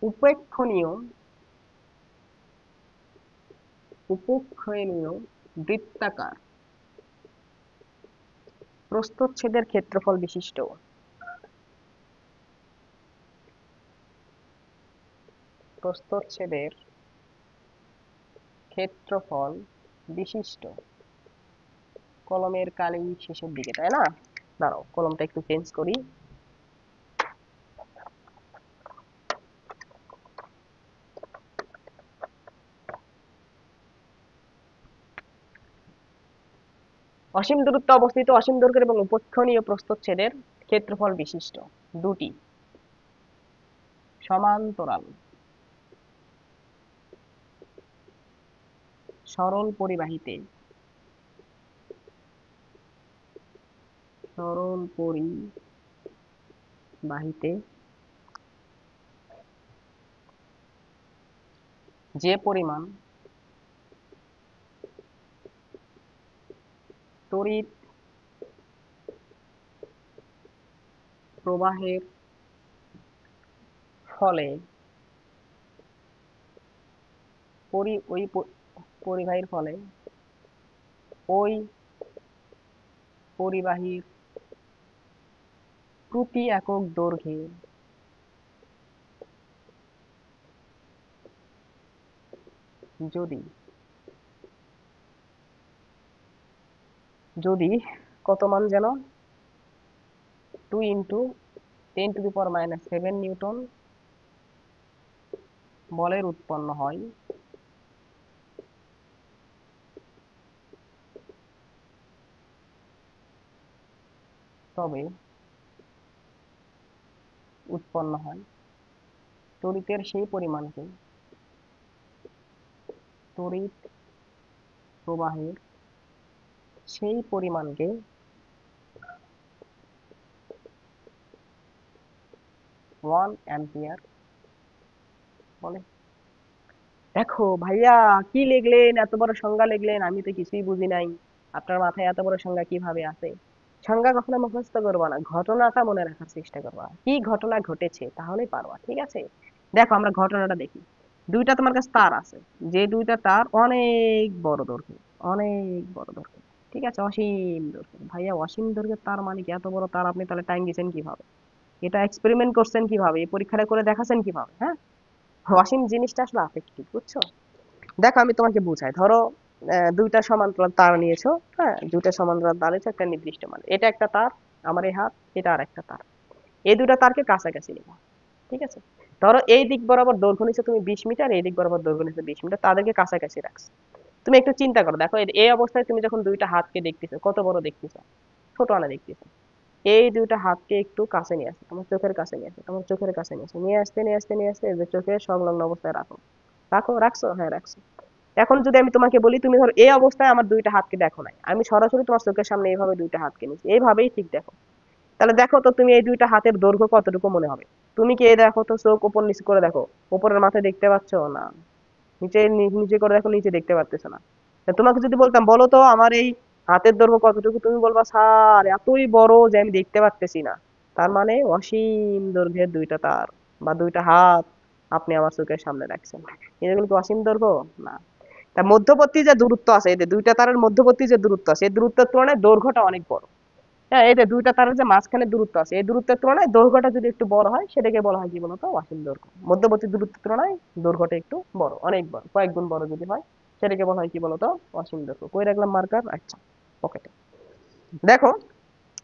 উপেক্ষণীয়, উপেক্ষণীয় বৃত্তাকার প্রস্থচ্ছেদের ক্ষেত্রফল বিশিষ্ট, প্রস্থচ্ছেদের ক্ষেত্রফল বিশিষ্ট। কলমের কালি শেষের দিকে, তাই না? দাঁড়াও, কলমটা একটু চেঞ্জ করি। অসীম দূরত্বে অবস্থিত অসীম দৈর্ঘ্যের এবং উপেক্ষণীয় প্রস্থচ্ছেদের ক্ষেত্রফল বিশিষ্ট দুটি সমান্তরাল সরল পরিবাহীতে, সরল পরিবাহীতে যে পরিমাণ তড়িৎ প্রবাহের ফলে ওই পরিবাহীর ফলে ওই পরিবাহীর প্রতি একক দৈর্ঘ্যে যদি যদি কত মান যেন 2 ইন্টু 10⁻⁷ নিউটন বলের উৎপন্ন হয়, তবে উৎপন্ন হয় তড়িতের সেই পরিমাণকে তড়িৎ প্রবাহের সেই পরিমাণকে 1 অ্যাম্পিয়ার বলে। দেখো ভাইয়া, কি লিখলেন? এত বড় সংজ্ঞা লিখলেন, আমি তো কিছুই বুঝি নাই। আপনার মাথায় এত বড় সংজ্ঞা কিভাবে আসে? সংজ্ঞা কখনো মুখস্থ করবা না, ঘটনাটা মনে রাখার চেষ্টা করবা, কি ঘটনা ঘটেছে, তাহলেই পারবা। ঠিক আছে, দেখো আমরা ঘটনাটা দেখি। দুইটা তোমার কাছে তার আছে, যে দুইটা তার অনেক বড় দৈর্ঘ্য, অনেক বড় দৈর্ঘ্য। ঠিক আছে, অসীম দৈর্ঘ্য। ভাইয়া অসীম দৈর্ঘ্যের তার মানে কি? এত বড় তার আপনি তাহলে টাঙ্গিয়েছেন কিভাবে? এটা এক্সপেরিমেন্ট করছেন কিভাবে? এই পরীক্ষাটা করে দেখাছেন কিভাবে? হ্যাঁ, অসীম জিনিসটা আসলে আপেক্ষিক, বুঝছো? দেখো আমি তোমাকে বুঝাই। ধরো দুইটা সমান্তরাল তার নিয়েছো, হ্যাঁ, দুইটা সমান্তরাল তার হচ্ছে একটা নির্দিষ্ট মান। এটা একটা তার, আমার এই হাত, এটা আর একটা তার। এই দুটা তারকে কাছাকাছি নিবা। ঠিক আছে, ধরো এই দিক বরাবর দৈর্ঘ্য নিচ্ছে তুমি 20 মিটার, এই দিক বরাবর দৈর্ঘ্য নিচ্ছে 20 মিটার, তাদেরকে কাছাকাছি রাখছো। তুমি একটু চিন্তা করো, দেখো এই অবস্থায় তুমি যখন দুইটা হাতকে দেখতেছো, কত বড় দেখতেছো? ছোট আনা দেখতেছো। এই দুইটা হাতকে একটু কাছে নিয়ে আসো, তোমার চোখের কাছে নিয়ে আসো, তোমার চোখের কাছে নিয়ে আসো, নিয়ে আসতে নিয়ে আসতে নিয়ে আসতে এই যে চোখের সংলগ্ন অবস্থায় রাখো। রাখো, রাখছো? হ্যাঁ, রাখছো। এখন যদি আমি তোমাকে বলি, তুমি ধরো এই অবস্থায় আমার দুইটা হাতকে দেখো নাই, আমি সরাসরি তোমার চোখের সামনে এইভাবে দুইটা হাতকে নিচ্ছি, এইভাবেই ঠিক দেখো। তাহলে দেখো তো তুমি এই দুইটা হাতের দৈর্ঘ্য কতটুকু মনে হবে? তুমি কি এই দেখো তো, চোখ উপর নিচে করে দেখো, উপরের মাথায় দেখতে পাচ্ছ না? নিচে নিচে করে দেখো, নিচে দেখতে পারতেছ না। তা তোমাকে যদি বলতাম বলো তো আমার এই হাতের দৈর্ঘ্য কতটুকু, তুমি বলবা স্যার এতই বড় যে আমি দেখতে পারতেছি না। তার মানে অসীম দৈর্ঘ্যের দুইটা তার বা দুইটা হাত আপনি আমার চোখের সামনে রাখছেন, এগুলো কি অসীম দৈর্ঘ্য? না। তা মধ্যবর্তী যে দূরত্ব আছে, এই যে দুইটা তারের মধ্যবর্তী যে দূরত্ব আছে, এই দূরত্বের তুলনায় দৈর্ঘ্যটা অনেক বড়। হ্যাঁ, এই যে দুইটা তারের যে মাঝখানে দূরত্ব আছে, এই দূরত্বের তুলনায় দৈর্ঘ্যটা যদি একটু বড় হয়, সেটাকে বলা হয় কি বলতো? অসীম দৈর্ঘ্য। মধ্যবর্তী দূরত্বের তুলনায় দৈর্ঘ্যটা একটু বড়, অনেক বড়, কয়েক গুণ বড় যদি হয়, সেটাকে বলা হয় কি বলতো? অসীম দৈর্ঘ্য। কই রাখলাম মার্কার? আচ্ছা, পকেটে। দেখো,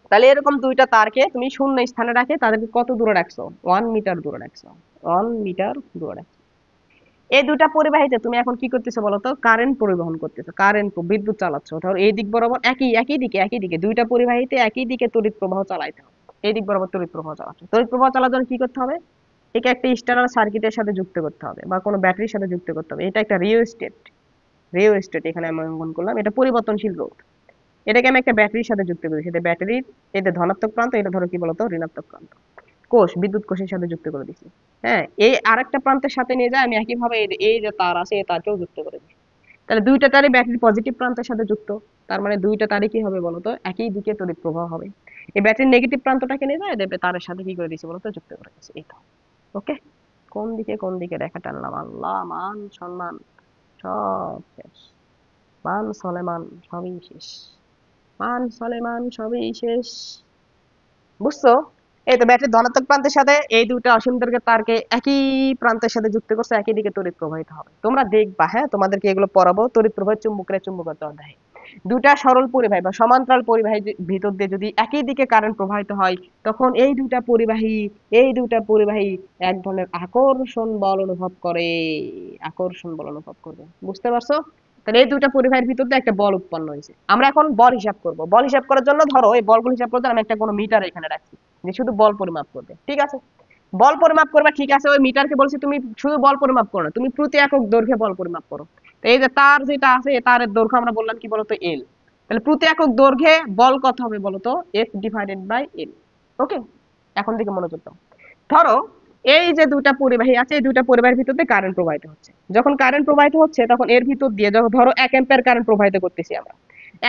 তাহলে এরকম দুইটা তারকে তুমি শূন্য স্থানে রাখে তাদেরকে কত দূরে রাখছো? 1 মিটার দূরে রাখছো। 1 মিটার দূরে রাখছো। এই দুটা পরিবাহীতে তুমি এখন কি করতেছো বলতো? কারেন্ট পরিবহন করতেছো, কারেন্ট, বিদ্যুৎ চালাচ্ছ। ধরো এই দিক বরাবর একই দিকে দুইটা পরিবাহীতে একই দিকে তড়িৎ প্রবাহ চালাইতে হবে। এই দিক বরাবর তড়িৎ প্রবাহ চালাচ্ছ, তড়িৎ প্রবাহ চালার জন্য কি করতে হবে? একে একটা এক্সটার্নাল সার্কিটের সাথে যুক্ত করতে হবে বা কোনো ব্যাটারির সাথে যুক্ত করতে হবে। এটা একটা রিওস্টেট, রিওস্টেট এখানে আমি অঙ্কন করলাম, এটা পরিবর্তনশীল রোধ। এটাকে আমি একটা ব্যাটারির সাথে যুক্ত করি, সেটা ব্যাটারির এটা ধনাত্মক প্রান্ত, এটা ধরো কি বলতো? ঋণাত্মক প্রান্ত। কোষ, বিদ্যুৎ কোষের সাথে যুক্ত করে দিচ্ছি। হ্যাঁ, এই আরেকটা প্রান্তের সাথে নিয়ে যায় আমি একইভাবে এই যে তার আছে এই তারকেও যুক্ত করে দিই। তাহলে দুইটা তারই ব্যাটারি পজিটিভ প্রান্তের সাথে যুক্ত। তার মানে দুইটা তারই কি হবে বলতো? একই দিকে তড়িৎ প্রবাহ হবে। এই ব্যাটারির নেগেটিভ প্রান্তটাকে নিয়ে যায় দেবে তারের সাথে কি করে দিচ্ছি বলতো? যুক্ত করে দিচ্ছি। এই তো। ওকে, কোন দিকে কোন দিকে রেখা টানলাম, আল্লাহ! মান সম্মান সব শেষ, মান সলেমান সবই শেষ, মান সলেমান সবই শেষ। বুঝছো? এই তো ব্যাটারির ধনাত্মক প্রান্তের সাথে এই দুটো অসীম দৈর্ঘ্যের তারকে একই প্রান্তের সাথে যুক্ত করছে, একই দিকে তড়িৎ প্রবাহিত হবে। তোমরা দেখবা, হ্যাঁ, তোমাদেরকে এগুলো পড়াবো, তড়িৎ প্রবাহ চুম্বকের চুম্বকত্ব অধ্যায়ে। দুটা সরল পরিবাহী বা সমান্তরাল পরিবাহী ভিতর দিয়ে যদি একই দিকে কারেন্ট প্রবাহিত হয়, তখন এই দুটা পরিবাহী এক ধরনের আকর্ষণ বল অনুভব করে, আকর্ষণ বল অনুভব করবে। বুঝতে পারছো? তাহলে এই দুটা পরিবাহীর ভিতর দিয়ে একটা বল উৎপন্ন হয়েছে। আমরা এখন বল হিসাব করব। বল হিসাব করার জন্য ধরো এই বলগুলো হিসাব করতে আমি একটা কোনো মিটার এখানে রাখছি, যে শুধু বল পরিমাপ করবে। ঠিক আছে, বল পরিমাপ করবে, ঠিক আছে। ওই মিটারকে বলছি তুমি শুধু বল পরিমাপ করো না, তুমি প্রতি একক দৈর্ঘ্যে বল পরিমাপ করো। তো এই যে তার যেটা আছে, তারের দৈর্ঘ্য আমরা বললাম কি বলতো? এল। তাহলে প্রতি একক দৈর্ঘ্যে বল কত হবে বলতো? F/L। ওকে, এখন দিকে মনোযোগ দাও। ধরো এই যে দুটা পরিবাহী আছে, এই দুটা পরিবাহীর ভিতর দিয়ে কারেন্ট প্রবাহিত হচ্ছে। যখন কারেন্ট প্রবাহিত হচ্ছে, তখন এর ভিতর দিয়ে ধরো 1 অ্যাম্পিয়ার কারেন্ট প্রবাহিত করতেছি আমরা।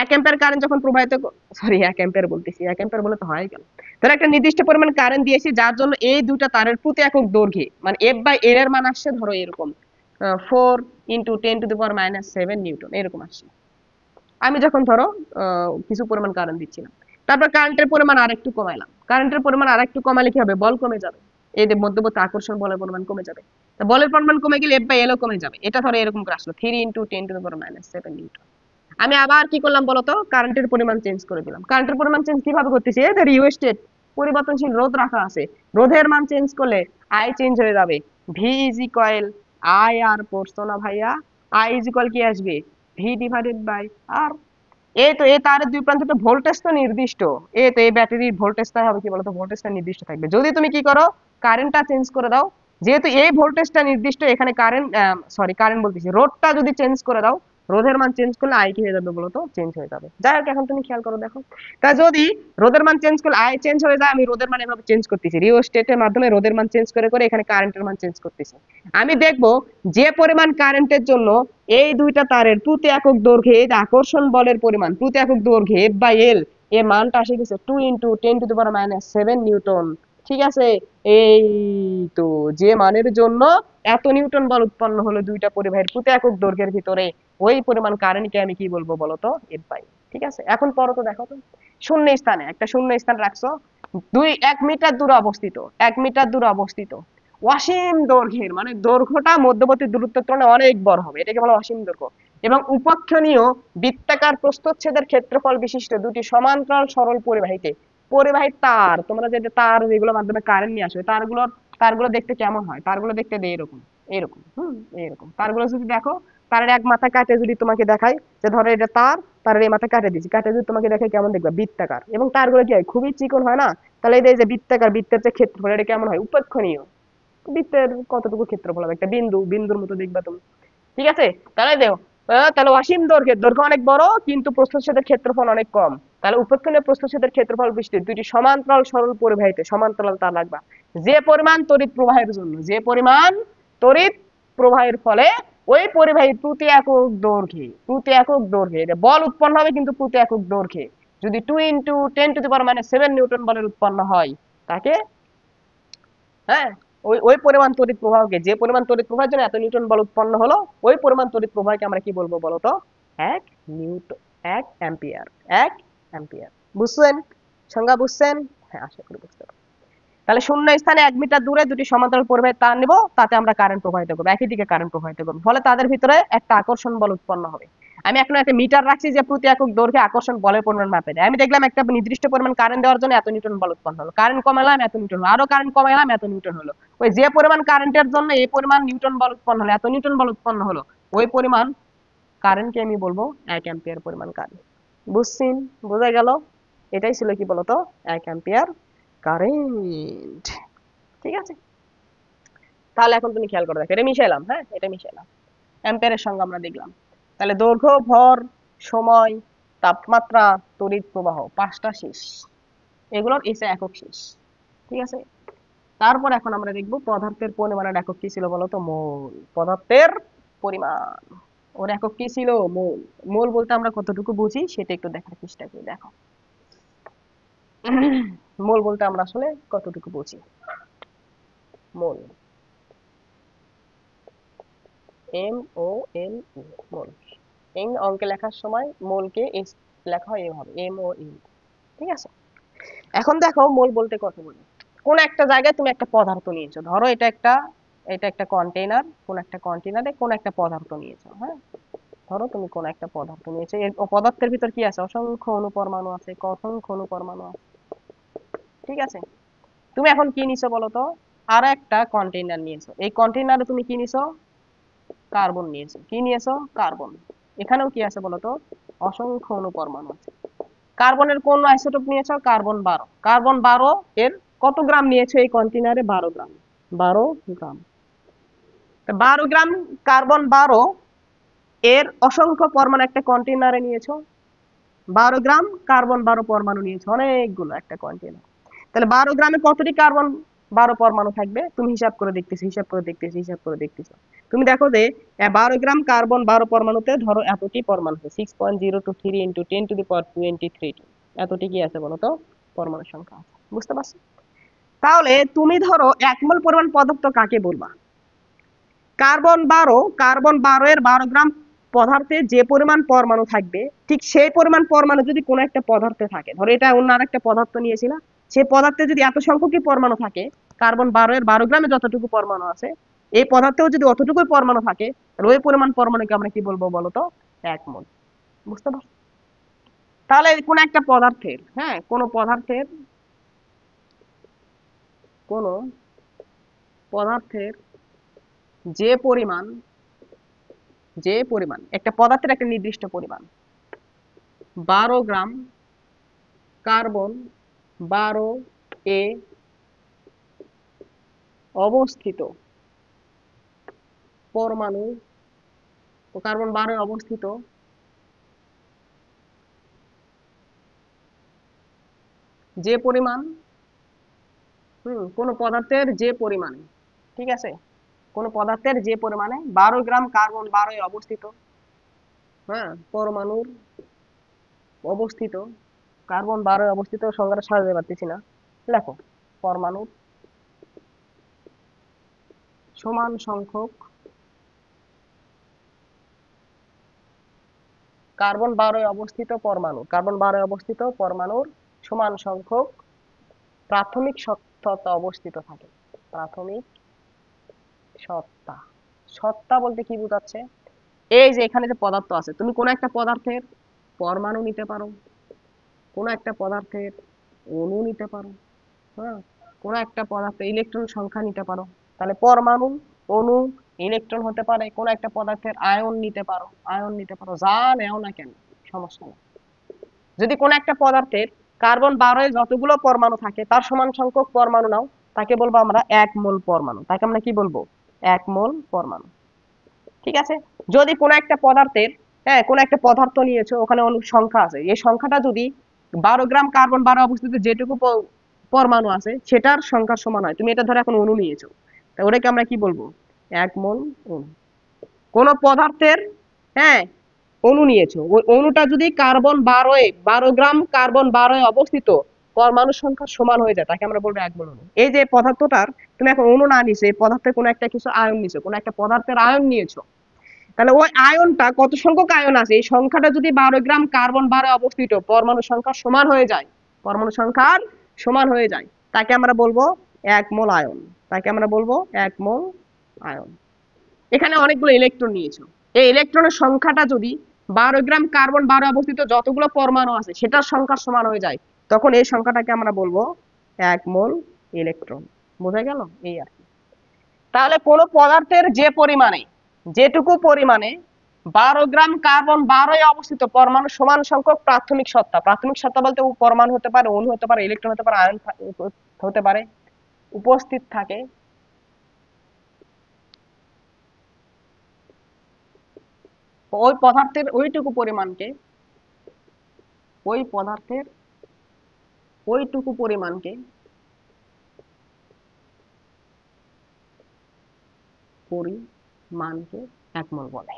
1 অ্যাম্পিয়ার কারেন্ট যখন প্রবাহিত, সরি 1 অ্যাম্পিয়ার বলতেছি, 1 অ্যাম্পিয়ার বলে তো হয় গেল। ধরো একটা নির্দিষ্ট পরিমাণ কারেন্ট দিয়েছি, যার জন্য এই দুটা তারের প্রতি একক দৈর্ঘ্যে মানে F/L এর মান আসছে ধরো এরকম 4 × 10⁻⁷ নিউটন এরকম আসছে। আমি যখন ধরো কিছু পরিমাণ কারেন্ট দিচ্ছিলাম, তারপর কারেন্টের পরিমাণ আরেকটু কমাইলাম, কারেন্টের পরিমাণ আরেকটু কমালে কি হবে, বল কমে যাবে, এই যে মধ্যবর্তী আকর্ষণ বলের পরিমাণ কমে যাবে, তা বলের পরিমাণ কমে গেলে F/L ও কমে যাবে। এটা ধরো এরকম করে আসলো 3 × 10⁻⁷ নিউটন। আমি আবার কি করলাম বলতো, কারেন্টের পরিমাণ চেঞ্জ করে দিলাম। কারেন্টের পরিমাণ চেঞ্জ কিভাবে করতেছি, এই যে রিওস্টেট পরিবর্তনশীল রোধ রাখা আছে, রোধের মান চেঞ্জ করলে আই চেঞ্জ হয়ে যাবে। ভি ইজ ইকুয়াল আই আর পড়ছো না ভাইয়া, আই ইজ ইকুয়াল কি আসবে, ভি ডিভাইডেড বাই আর। এই তো এই তারের দুই প্রান্তে তো ভোল্টেজ তো নির্দিষ্ট, এই তো এই ব্যাটারির ভোল্টেজটা হবে কি বলতো, ভোল্টেজটা নির্দিষ্ট থাকবে। যদি তুমি কি করো, কারেন্টটা চেঞ্জ করে দাও, যেহেতু এই ভোল্টেজটা নির্দিষ্ট, এখানে কারেন্ট কারেন্ট বলতেছি রোধটা যদি চেঞ্জ করে দাও, রোধের মান চেঞ্জ করলে আই কি হয়ে যাবে বলতো, চেঞ্জ হয়ে যাবে। যাই হোক, এখন তুমি খেয়াল করো দেখো, তা যদি রোধের মান চেঞ্জ করলে আই চেঞ্জ হয়ে যায়, আমি রোধের মান এভাবে চেঞ্জ করতেছি, রিওস্টেটের মাধ্যমে রোধের মান চেঞ্জ করে করে এখানে কারেন্টের মান চেঞ্জ করতেছি। আমি দেখবো যে পরিমাণ কারেন্টের জন্য এই দুইটা তারের প্রতি একক দৈর্ঘ্যে এই আকর্ষণ বলের পরিমাণ প্রতি একক দৈর্ঘ্যে F/L এর মানটা আসে গেছে 2 × 10⁻⁷ নিউটন। ঠিক আছে, এই তো যে মানের জন্য এত নিউটন বল উৎপন্ন হলো দুইটা পরিবাহীর প্রতি একক দৈর্ঘ্যের ভিতরে, ওই পরিমাণ কারেন্টকে আমি কি বলবো বলতো, F/L। ঠিক আছে, এখন পরে তো দেখো তো, শূন্য স্থানে একটা শূন্য স্থান রাখছো, 1 মিটার দূরে অবস্থিত, 1 মিটার দূরে অবস্থিত, অসীম দৈর্ঘ্যের, মানে দৈর্ঘ্যটা মধ্যবর্তী দূরত্বের তুলনায় অনেক বড় হবে, এটাকে বলা অসীম দৈর্ঘ্য, এবং উপেক্ষণীয় বৃত্তাকার প্রস্থচ্ছেদের ক্ষেত্রফল বিশিষ্ট দুটি সমান্তরাল সরল পরিবাহীতে, পরিবাহী তার, তোমরা যে তার যেগুলোর মাধ্যমে কারেন্ট নিয়ে আসবে, তারগুলো দেখতে কেমন হয়, তারগুলো দেখতে দেয় এরকম, এরকম এরকম তারগুলো যদি দেখো, তারের এক মাথা কাটে যদি তোমাকে দেখাই, যে ধরো এটা তার, তারের এই মাথা কাটে দিচ্ছি, কাটে যদি তোমাকে দেখাই কেমন দেখবে, বৃত্তাকার, এবং তারগুলো কি হয়, খুবই চিকন হয় না, তাহলে এই যে বৃত্তাকার, বৃত্তের যে ক্ষেত্রফল এটা কেমন হয়, উপেক্ষণীয়। বৃত্তের কতটুকু ক্ষেত্রফল হবে, একটা বিন্দুর মতো দেখবা তুমি। ঠিক আছে, তাহলে দেখো, তাহলে অসীম দৈর্ঘ্যের, দৈর্ঘ্য অনেক বড় কিন্তু প্রস্থচ্ছেদের ক্ষেত্রফল অনেক কম, তাহলে উপেক্ষণীয় প্রস্থচ্ছেদের ক্ষেত্রফল বিশিষ্ট দুইটি সমান্তরাল সরল পরিবাহীতে, সমান্তরাল তার লাগবা, যে পরিমাণ তড়িৎ প্রবাহের জন্য, যে পরিমাণ তড়িৎ প্রবাহের ফলে ওই পরিবাহীর প্রতি একক দৈর্ঘ্যে বল উৎপন্ন হবে, কিন্তু প্রতি একক দৈর্ঘ্যে যদি 2 × 10⁻⁷ নিউটন বলের উৎপন্ন হয়, তাকে, হ্যাঁ, ওই ওই পরিমাণ তড়িৎ প্রবাহকে, যে পরিমাণ তড়িৎ প্রবাহের জন্য এত নিউটন বল উৎপন্ন হলো, ওই পরিমাণ তড়িৎ প্রবাহকে আমরা কি বলবো বলতো, 1 নিউটন, 1 অ্যাম্পিয়ার, 1 অ্যাম্পিয়ার। বুঝছেন, সংজ্ঞা বুঝছেন? হ্যাঁ, আশা করি বুঝতে পারছেন। তাহলে শূন্য স্থানে 1 মিটার দূরে দুটি সমান্তরাল পরিবাহীর তার নিব, তাতে আমরা কারেন্ট প্রবাহিত করবো, একই দিকে কারেন্ট প্রবাহিত করবো, ফলে তাদের ভিতরে একটা আকর্ষণ বল উৎপন্ন হবে। আমি এখন একটা মিটার রাখছি যে প্রতি একক দৈর্ঘ্যে আকর্ষণ বলের পরিমাণ মাপে দেয়। আমি দেখলাম একটা নির্দিষ্ট পরিমাণ কারেন্ট দেওয়ার জন্য এত নিউটন বল উৎপন্ন হলো, কারেন্ট কমালাম এত নিউটন হলো, আরো কারেন্ট কমালাম এত নিউটন হলো, ওই যে পরিমাণ কারেন্টের জন্য এই পরিমাণ নিউটন বল উৎপন্ন হলো, এত নিউটন বল উৎপন্ন হলো, ওই পরিমাণ কারেন্টকে আমি বলবো 1 অ্যাম্পিয়ার পরিমাণ কারেন্ট। বুঝছেন, বোঝা গেল? এটাই ছিল কি বলতো, 1 অ্যাম্পিয়ার কারেন্ট। ঠিক আছে, তাহলে এখন তুমি খেয়াল করে দেখো, এটা মিশাইলাম, হ্যাঁ এটা মিশাইলাম, অ্যাম্পিয়ারের সঙ্গে আমরা দেখলাম। তাহলে দৈর্ঘ্য, ভর, সময়, তাপমাত্রা, তড়িৎ প্রবাহ, 5টা শেষ, এগুলোর এসে একক শেষ। ঠিক আছে, তারপর এখন আমরা দেখব পদার্থের পরিমাণের একক কি ছিল বলতো, মোল। পদার্থের পরিমাণ, ওর একক কি ছিল, মোল। মোল বলতে আমরা কতটুকু বুঝি সেটা একটু দেখার চেষ্টা করি, দেখো মোল বলতে আমরা আসলে কতটুকু বুঝি। মোল, MOL, মোল। এই অঙ্কে লেখার সময় মোলকে লেখা হয় এভাবে, MOL। ঠিক আছে, এখন দেখো মোল বলতে কত বলি, কোন একটা জায়গায় তুমি একটা পদার্থ নিয়েছো, ধরো এটা একটা কন্টেইনার, কোন একটা কন্টেইনারে কোন একটা পদার্থ নিয়েছো, হ্যাঁ, ধরো তুমি কোন একটা পদার্থ নিয়েছো, এই পদার্থের ভিতর কি আছে, অসংখ্য অনুপরমাণু আছে, অসংখ্য অনুপরমাণু আছে। ঠিক আছে, তুমি এখন কি নিছো বলতো, আরো একটা কন্টেইনার নিয়েছো, এই কন্টেইনারে তুমি কি নিছো, কার্বন নিয়েছো, কি নিয়েছো, কার্বন। এখানেও কি আছে বলতো, অসংখ্য অনুপরমাণু আছে। কার্বনের কোন আইসোটোপ নিয়েছো, কার্বন 12। কার্বন 12 এর কত গ্রাম নিয়েছো এই কন্টেইনারে, 12 গ্রাম, 12 গ্রাম। 12 গ্রাম কার্বন 12 এর অসংখ্য পরমাণু একটা কন্টেইনারে নিয়েছো, 12 গ্রাম কার্বন 12 পরমাণু নিয়েছো, অনেকগুলো একটা কন্টেইনার। তাহলে 12 গ্রামে কতটি কার্বন 12 পরমাণু থাকবে, তুমি হিসাব করে দেখতেছো। তুমি দেখো যে 12 গ্রাম কার্বন 12 পরমাণুতে ধরো এতটি পরমাণু আছে, 6.023 × 10⁻23 এতটি কি আছে বলতো, পরমাণু সংখ্যা আছে। বুঝতে পারছো? তাহলে তুমি ধরো 1 মোল পরিমাণ পদার্থ কাকে বলবা, কার্বন 12 এর 12 গ্রাম পদার্থে যে পরিমাণ পরমাণু থাকবে, ঠিক সেই পরিমাণ পরমাণু যদি কোনো একটা পদার্থে থাকে, ধরো এটা অন্য আরেকটা পদার্থ নিয়েছিলাম, সেই পদার্থে যদি এত সংখ্যকই পরমাণু থাকে, কার্বন 12 এর 12 গ্রামে যতটুকু পরমাণু আছে, এই পদার্থেও যদি অতটুকুই পরমাণু থাকে, তাহলে ওই পরিমাণ পরমাণুকে আমরা কি বলবো বলতো? 1 মোল। বুঝতে পারছো? তাহলে কোন একটা পদার্থের, হ্যাঁ, কোন পদার্থের যে পরিমাণ একটা পদার্থের একটা নির্দিষ্ট পরিমাণ 12 গ্রাম কার্বন 12 এ অবস্থিত পরমাণু, কার্বন 12 অবস্থিত যে পরিমাণ, কোন পদার্থের যে পরিমাণে, ঠিক আছে, কোন পদার্থের যে পরিমাণে 12 গ্রাম কার্বন 12 অবস্থিত, হ্যাঁ, পরমাণুর অবস্থিত, কার্বন 12 অবস্থিত, সংখ্যাটা সাজাতে পারতেছি না, লেখো পরমাণুর সমান সংখ্যক কার্বন 12 অবস্থিত পরমাণুর সমান সংখ্যক প্রাথমিক সত্তা অবস্থিত থাকে। প্রাথমিক সত্তা, সত্তা বলতে কি বোঝাচ্ছে? এই যে এখানে যে পদার্থ আছে, তুমি কোন একটা পদার্থের পরমাণু নিতে পারো, কোন একটা পদার্থের অণু নিতে পারো, হ্যাঁ, কোন একটা পদার্থের ইলেকট্রন সংখ্যা নিতে পারো। তাহলে পরমাণু, অণু, ইলেকট্রন হতে পারে, কোন একটা পদার্থের আয়ন নিতে পারো, যা নেও না কেন, সমস্যা নেই। যদি কোন একটা পদার্থের কার্বন 12 এ যতগুলো পরমাণু থাকে তার সমান সংখ্যক পরমাণু নাও, তাকে বলবো আমরা 1 মোল পরমাণু। তাকে আমরা কি বলবো? 1 মোল পরমাণু। ঠিক আছে? যদি কোন একটা পদার্থের, হ্যাঁ, কোন একটা পদার্থ নিয়েছো, ওখানে অণুর সংখ্যা আছে, এই সংখ্যাটা যদি 12 গ্রাম কার্বন 12 অবস্থিত যেটুকু পরমাণু আছে সেটার সংখ্যার সমান হয়, তুমি এটা ধরো এখন অণু নিয়েছো, তা ওটাকে আমরা কি বলবো? 1 মোল অণু। কোন পদার্থের, হ্যাঁ, অণু নিয়েছো, ওই অণুটা যদি কার্বন 12 এ 12 গ্রাম কার্বন 12 অবস্থিত পরমাণুর সংখ্যার সমান হয়ে যায়, তাকে আমরা বলবো 1 মোল অণু। এই যে পদার্থটার তুমি এখন অণু না নিছো, এই পদার্থের কোনো একটা কিছু আয়ন নিছো, কোনো একটা পদার্থের আয়ন নিয়েছো, তাহলে ওই আয়নটা কত সংখ্যক আয়ন আছে, এই সংখ্যাটা যদি 12 গ্রাম কার্বন 12 অবস্থিত পরমাণু সংখ্যার সমান হয়ে যায়, তাকে আমরা বলবো 1 মোল আয়ন। এখানে অনেকগুলো ইলেকট্রন নিয়েছো, এই ইলেকট্রনের সংখ্যাটা যদি 12 গ্রাম কার্বন 12 অবস্থিত যতগুলো পরমাণু আছে সেটার সংখ্যার সমান হয়ে যায়, তখন এই সংখ্যাটাকে আমরা বলবো 1 মোল ইলেকট্রন। বোঝা গেল? এই আর কি। তাহলে কোন পদার্থের যেটুকু পরিমাণে 12 গ্রাম কার্বন 12 অবস্থিত পরমাণু সমান সংখ্যক প্রাথমিক সত্তা বলতে পরমাণু হতে পারে, অণু হতে পারে, ইলেকট্রন হতে পারে, আয়ন হতে পারে, উপস্থিত থাকে, ওই পদার্থের ওইটুকু পরিমাণকে পরিমাণকে 1 মোল বলে।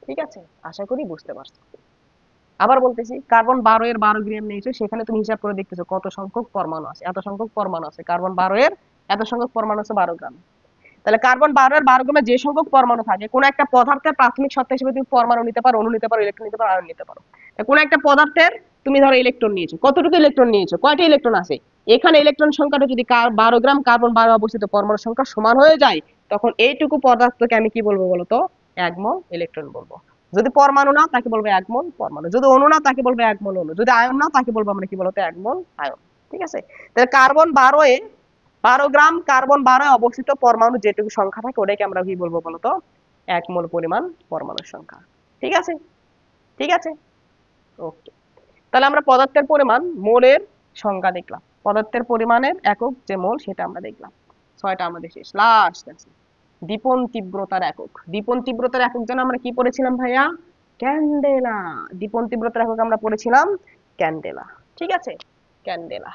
ঠিক আছে? আশা করি বুঝতে পারছো। আবার বলতেছি, কার্বন 12 এর 12 গ্রাম নিয়েছো, সেখানে তুমি হিসাব করে দেখতেছো কত সংখ্যক পরমাণু আছে, এত সংখ্যক পরমাণু আছে, কার্বন 12 এর এত সংখ্যক পরমাণু আছে 12 গ্রাম। তাহলে কার্বন 12 এর 12 গ্রামে যে সংখ্যক পরমাণু থাকে, কোন একটা পদার্থের প্রাথমিক সত্তা হিসেবে তুমি পরমাণু নিতে পারো, অণু নিতে পারো, ইলেকট্রন নিতে পারো, আয়ন নিতে পারো। কোন একটা পদার্থের তুমি ধরো ইলেকট্রন নিয়েছো, কতটুকু ইলেকট্রন নিয়েছো, কয়টা ইলেকট্রন আছে, এখানে ইলেকট্রন সংখ্যাটা যদি 12 গ্রাম কার্বন 12 অবস্থিত পরমাণুর সংখ্যা সমান হয়ে যায়, তখন এইটুকু পদার্থকে আমি কি বলবো বলতো? 1 মোল ইলেকট্রন বলবো। যদি পরমাণু না, তাকে বলবো 1 মোল পরমাণু। যদি অণু না, তাকে বলবো 1 মোল অণু। যদি আয়ন না, তাকে বলবো আমরা কি বলতো? 1 মোল আয়ন। ঠিক আছে? তাহলে কার্বন 12 এ 12 গ্রাম কার্বন 12 অবস্থিত পরমাণু যেটুকু সংখ্যা থাকে, ওটাকে আমরা কি বলবো বলতো? 1 মোল পরিমাণ পরমাণুর সংখ্যা। ঠিক আছে? ওকে। তাহলে আমরা পদার্থের পরিমাণ, মোলের সংখ্যা দেখলাম, পদার্থের পরিমাণের একক যে মোল সেটা আমরা দেখলাম। 6টা আমাদের শেষ। লাস্ট আছে দীপন তীব্রতার একক। দীপন তীব্রতার একক যেন আমরা কি পড়েছিলাম ভাইয়া? ক্যান্ডেলা। দীপন তীব্রতার একক আমরা পড়েছিলাম ক্যান্ডেলা। ঠিক আছে? ক্যান্ডেলা।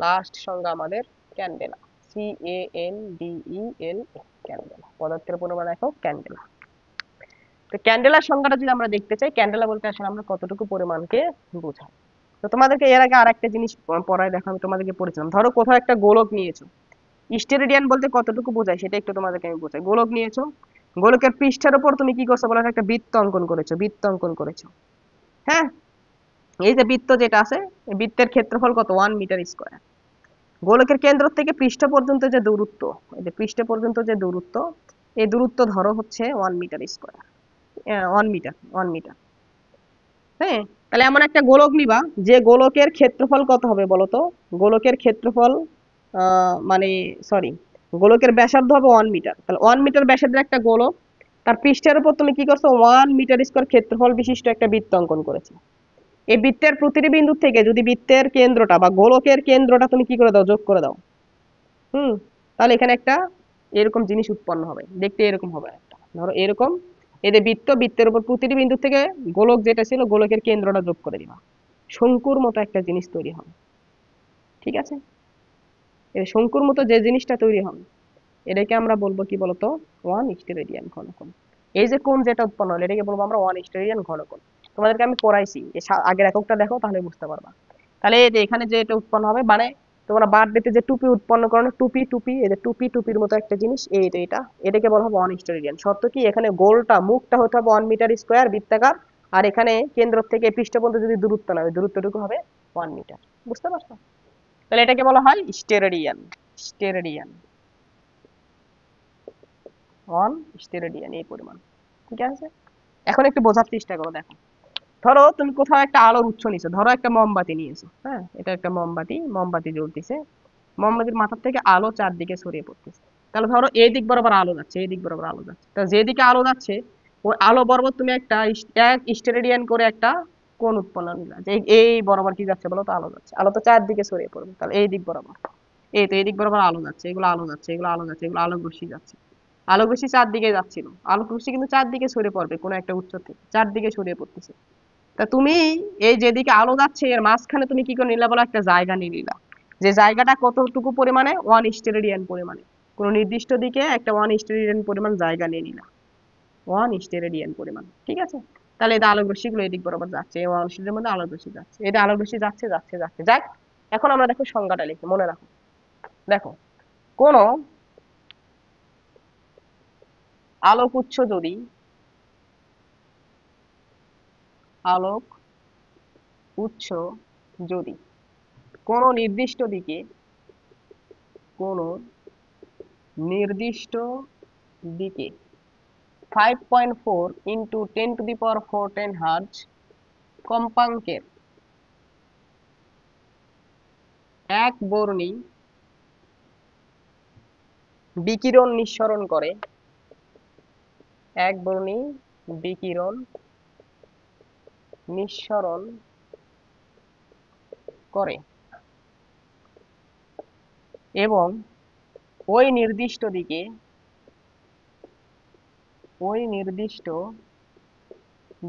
লাস্ট সংজ্ঞা আমাদের ক্যান্ডেলা, CANDELA, ক্যান্ডেলা। পদার্থের পরিমাণ একক ক্যান্ডেলা। তো ক্যান্ডেলার সংজ্ঞাটা যদি আমরা দেখতে চাই, ক্যান্ডেলা বলতে আসলে আমরা কতটুকু পরিমাণকে বোঝাই। তো তোমাদেরকে এর আগে আরেকটা জিনিস পড়ায় দেখো, আমি তোমাদেরকে পড়েছিলাম, ধরো কোথাও একটা গোলক নিয়েছো, স্টেরেডিয়ান বলতে কতটুকু বোঝায় সেটা একটু তোমাদেরকে আমি বোঝাই। গোলক নিয়েছো, গোলকের পৃষ্ঠের উপর তুমি কি করছো বলো, একটা বৃত্ত অঙ্কন করেছো, বৃত্ত অঙ্কন করেছো। হ্যাঁ, এই যে বৃত্ত যেটা আছে, এই বৃত্তের ক্ষেত্রফল কত, 1 মিটার স্কোয়ার। গোলকের কেন্দ্র থেকে পৃষ্ঠ পর্যন্ত যে দূরত্ব, এই যে পৃষ্ঠ পর্যন্ত যে দূরত্ব, এই দূরত্ব ধরো হচ্ছে 1 মিটার স্কোয়ার, 1 মিটার, 1 মিটার। হ্যাঁ, তাহলে এমন একটা গোলক নিবা যে গোলকের ক্ষেত্রফল কত হবে বলতো, গোলকের ক্ষেত্রফল মানে সরি, গোলকের ব্যাসার্ধ হবে 1 মিটার। তাহলে 1 মিটার ব্যাসার্ধের একটা গোলক, তার পৃষ্ঠের উপর তুমি কি করছো, 1 মিটার স্কোয়ার ক্ষেত্রফল বিশিষ্ট একটা বৃত্ত অঙ্কন করেছো। এই বৃত্তের প্রতিটি বিন্দু থেকে যদি বৃত্তের কেন্দ্রটা বা গোলকের কেন্দ্রটা তুমি কি করে দাও, যোগ করে দাও। হুম, তাহলে এখানে একটা এরকম জিনিস উৎপন্ন হবে, দেখতে এরকম হবে একটা, ধরো এরকম। এদের বৃত্ত, বৃত্তের উপর প্রতিটি বিন্দু থেকে গোলক যেটা ছিল, গোলকের কেন্দ্রটা যোগ করে দিবা, শঙ্কুর মতো একটা জিনিস তৈরি হবে। ঠিক আছে, এই শঙ্কুর মতো যে জিনিসটা তৈরি হবে, এটাকে আমরা বলবো কি বলতো, 1 স্টেরেডিয়ান ঘনকোণ। এই যে কোণ যেটা উৎপন্ন হলো, এটাকে বলবো আমরা 1 স্টেরেডিয়ান ঘনকোণ। তোমাদেরকে আমি পড়াইছি, আগের এককটা দেখো তাহলে বুঝতে পারবা। তাহলে এই যে এখানে যে এটা উৎপন্ন হবে, মানে তোমরা বার্থডেতে যে টুপি উৎপন্ন করো না, টুপি টুপি, এই যে টুপি টুপির মতো একটা জিনিস, এটা এটাকে বলা হবে 1 স্টেরেডিয়ান। শর্ত কি, এখানে গোলটা, মুখটা হতে হবে 1 মিটার স্কোয়ার বৃত্তাকার, আর এখানে কেন্দ্র থেকে পৃষ্ঠ পর্যন্ত যদি দূরত্ব না, ওই দূরত্বটুকু হবে 1 মিটার। বুঝতে পারছো? তাহলে এটাকে বলা হয় স্টেরেডিয়ান, স্টেরেডিয়ান, 1 স্টেরেডিয়ান এই পরিমাণ। ঠিক আছে, এখন একটু বোঝার চেষ্টা করো। দেখো, ধরো তুমি কোথাও একটা আলোর উৎস নিছো, ধরো একটা মোমবাতি নিয়েছো। হ্যাঁ, এটা একটা মোমবাতি, মোমবাতি জ্বলতেছে, মোমবাতির মাথার থেকে আলো চারদিকে ছড়িয়ে পড়তেছে। তাহলে ধরো এই দিক বরাবর আলো যাচ্ছে, এই দিক বরাবর আলো যাচ্ছে, তা যেদিকে আলো যাচ্ছে ওই আলো বরাবর তুমি একটা 1 স্টেরেডিয়ান করে একটা কোণ উৎপন্ন নিলা, যে এই বরাবর কি যাচ্ছে বলো তো, আলো যাচ্ছে, আলো তো চারদিকে ছড়িয়ে পড়বে, তাহলে এই দিক বরাবর, এই তো এই দিক বরাবর আলো যাচ্ছে, এগুলো আলো যাচ্ছে, এগুলো আলো যাচ্ছে, এগুলো আলোক রশ্মি যাচ্ছে। আলোক রশ্মি চারদিকে যাচ্ছিল, আলোক রশ্মি কিন্তু চারদিকে ছড়িয়ে পড়বে, কোনো একটা উৎস থেকে চারদিকে ছড়িয়ে পড়তেছে। তা তুমি এই যেদিকে আলো যাচ্ছে এর মাঝখানে তুমি কি করে নিলা বলো, একটা জায়গা নিয়ে নিলা, যে জায়গাটা কতটুকু পরিমাণে, 1 স্টেরেডিয়ান পরিমাণে, কোনো নির্দিষ্ট দিকে একটা 1 স্টেরেডিয়ান পরিমাণ জায়গা নিয়ে নিলা, 1 স্টেরেডিয়ান পরিমাণ। ঠিক আছে, তাহলে এটা আলোক রশ্মিগুলো এদিক বরাবর যাচ্ছে, এই 1 স্টেরেডিয়ানের মধ্যে আলোক রশ্মি যাচ্ছে, এটা আলোক রশ্মি যাচ্ছে যাচ্ছে যাচ্ছে যাক। এখন আমরা দেখো সংজ্ঞাটা লিখি, মনে রাখো। দেখো, কোন আলোক উৎস যদি, আলোক উৎস যদি কোনো নির্দিষ্ট দিকে, কোনো নির্দিষ্ট দিকে 5.4 ইন্টু 10⁴ হার্জ কম্পাঙ্কের এক বর্ণী বিকিরণ নিঃসরণ করে, এক বর্ণী বিকিরণ নিঃসরণ করে, এবং ওই নির্দিষ্ট দিকে, ওই নির্দিষ্ট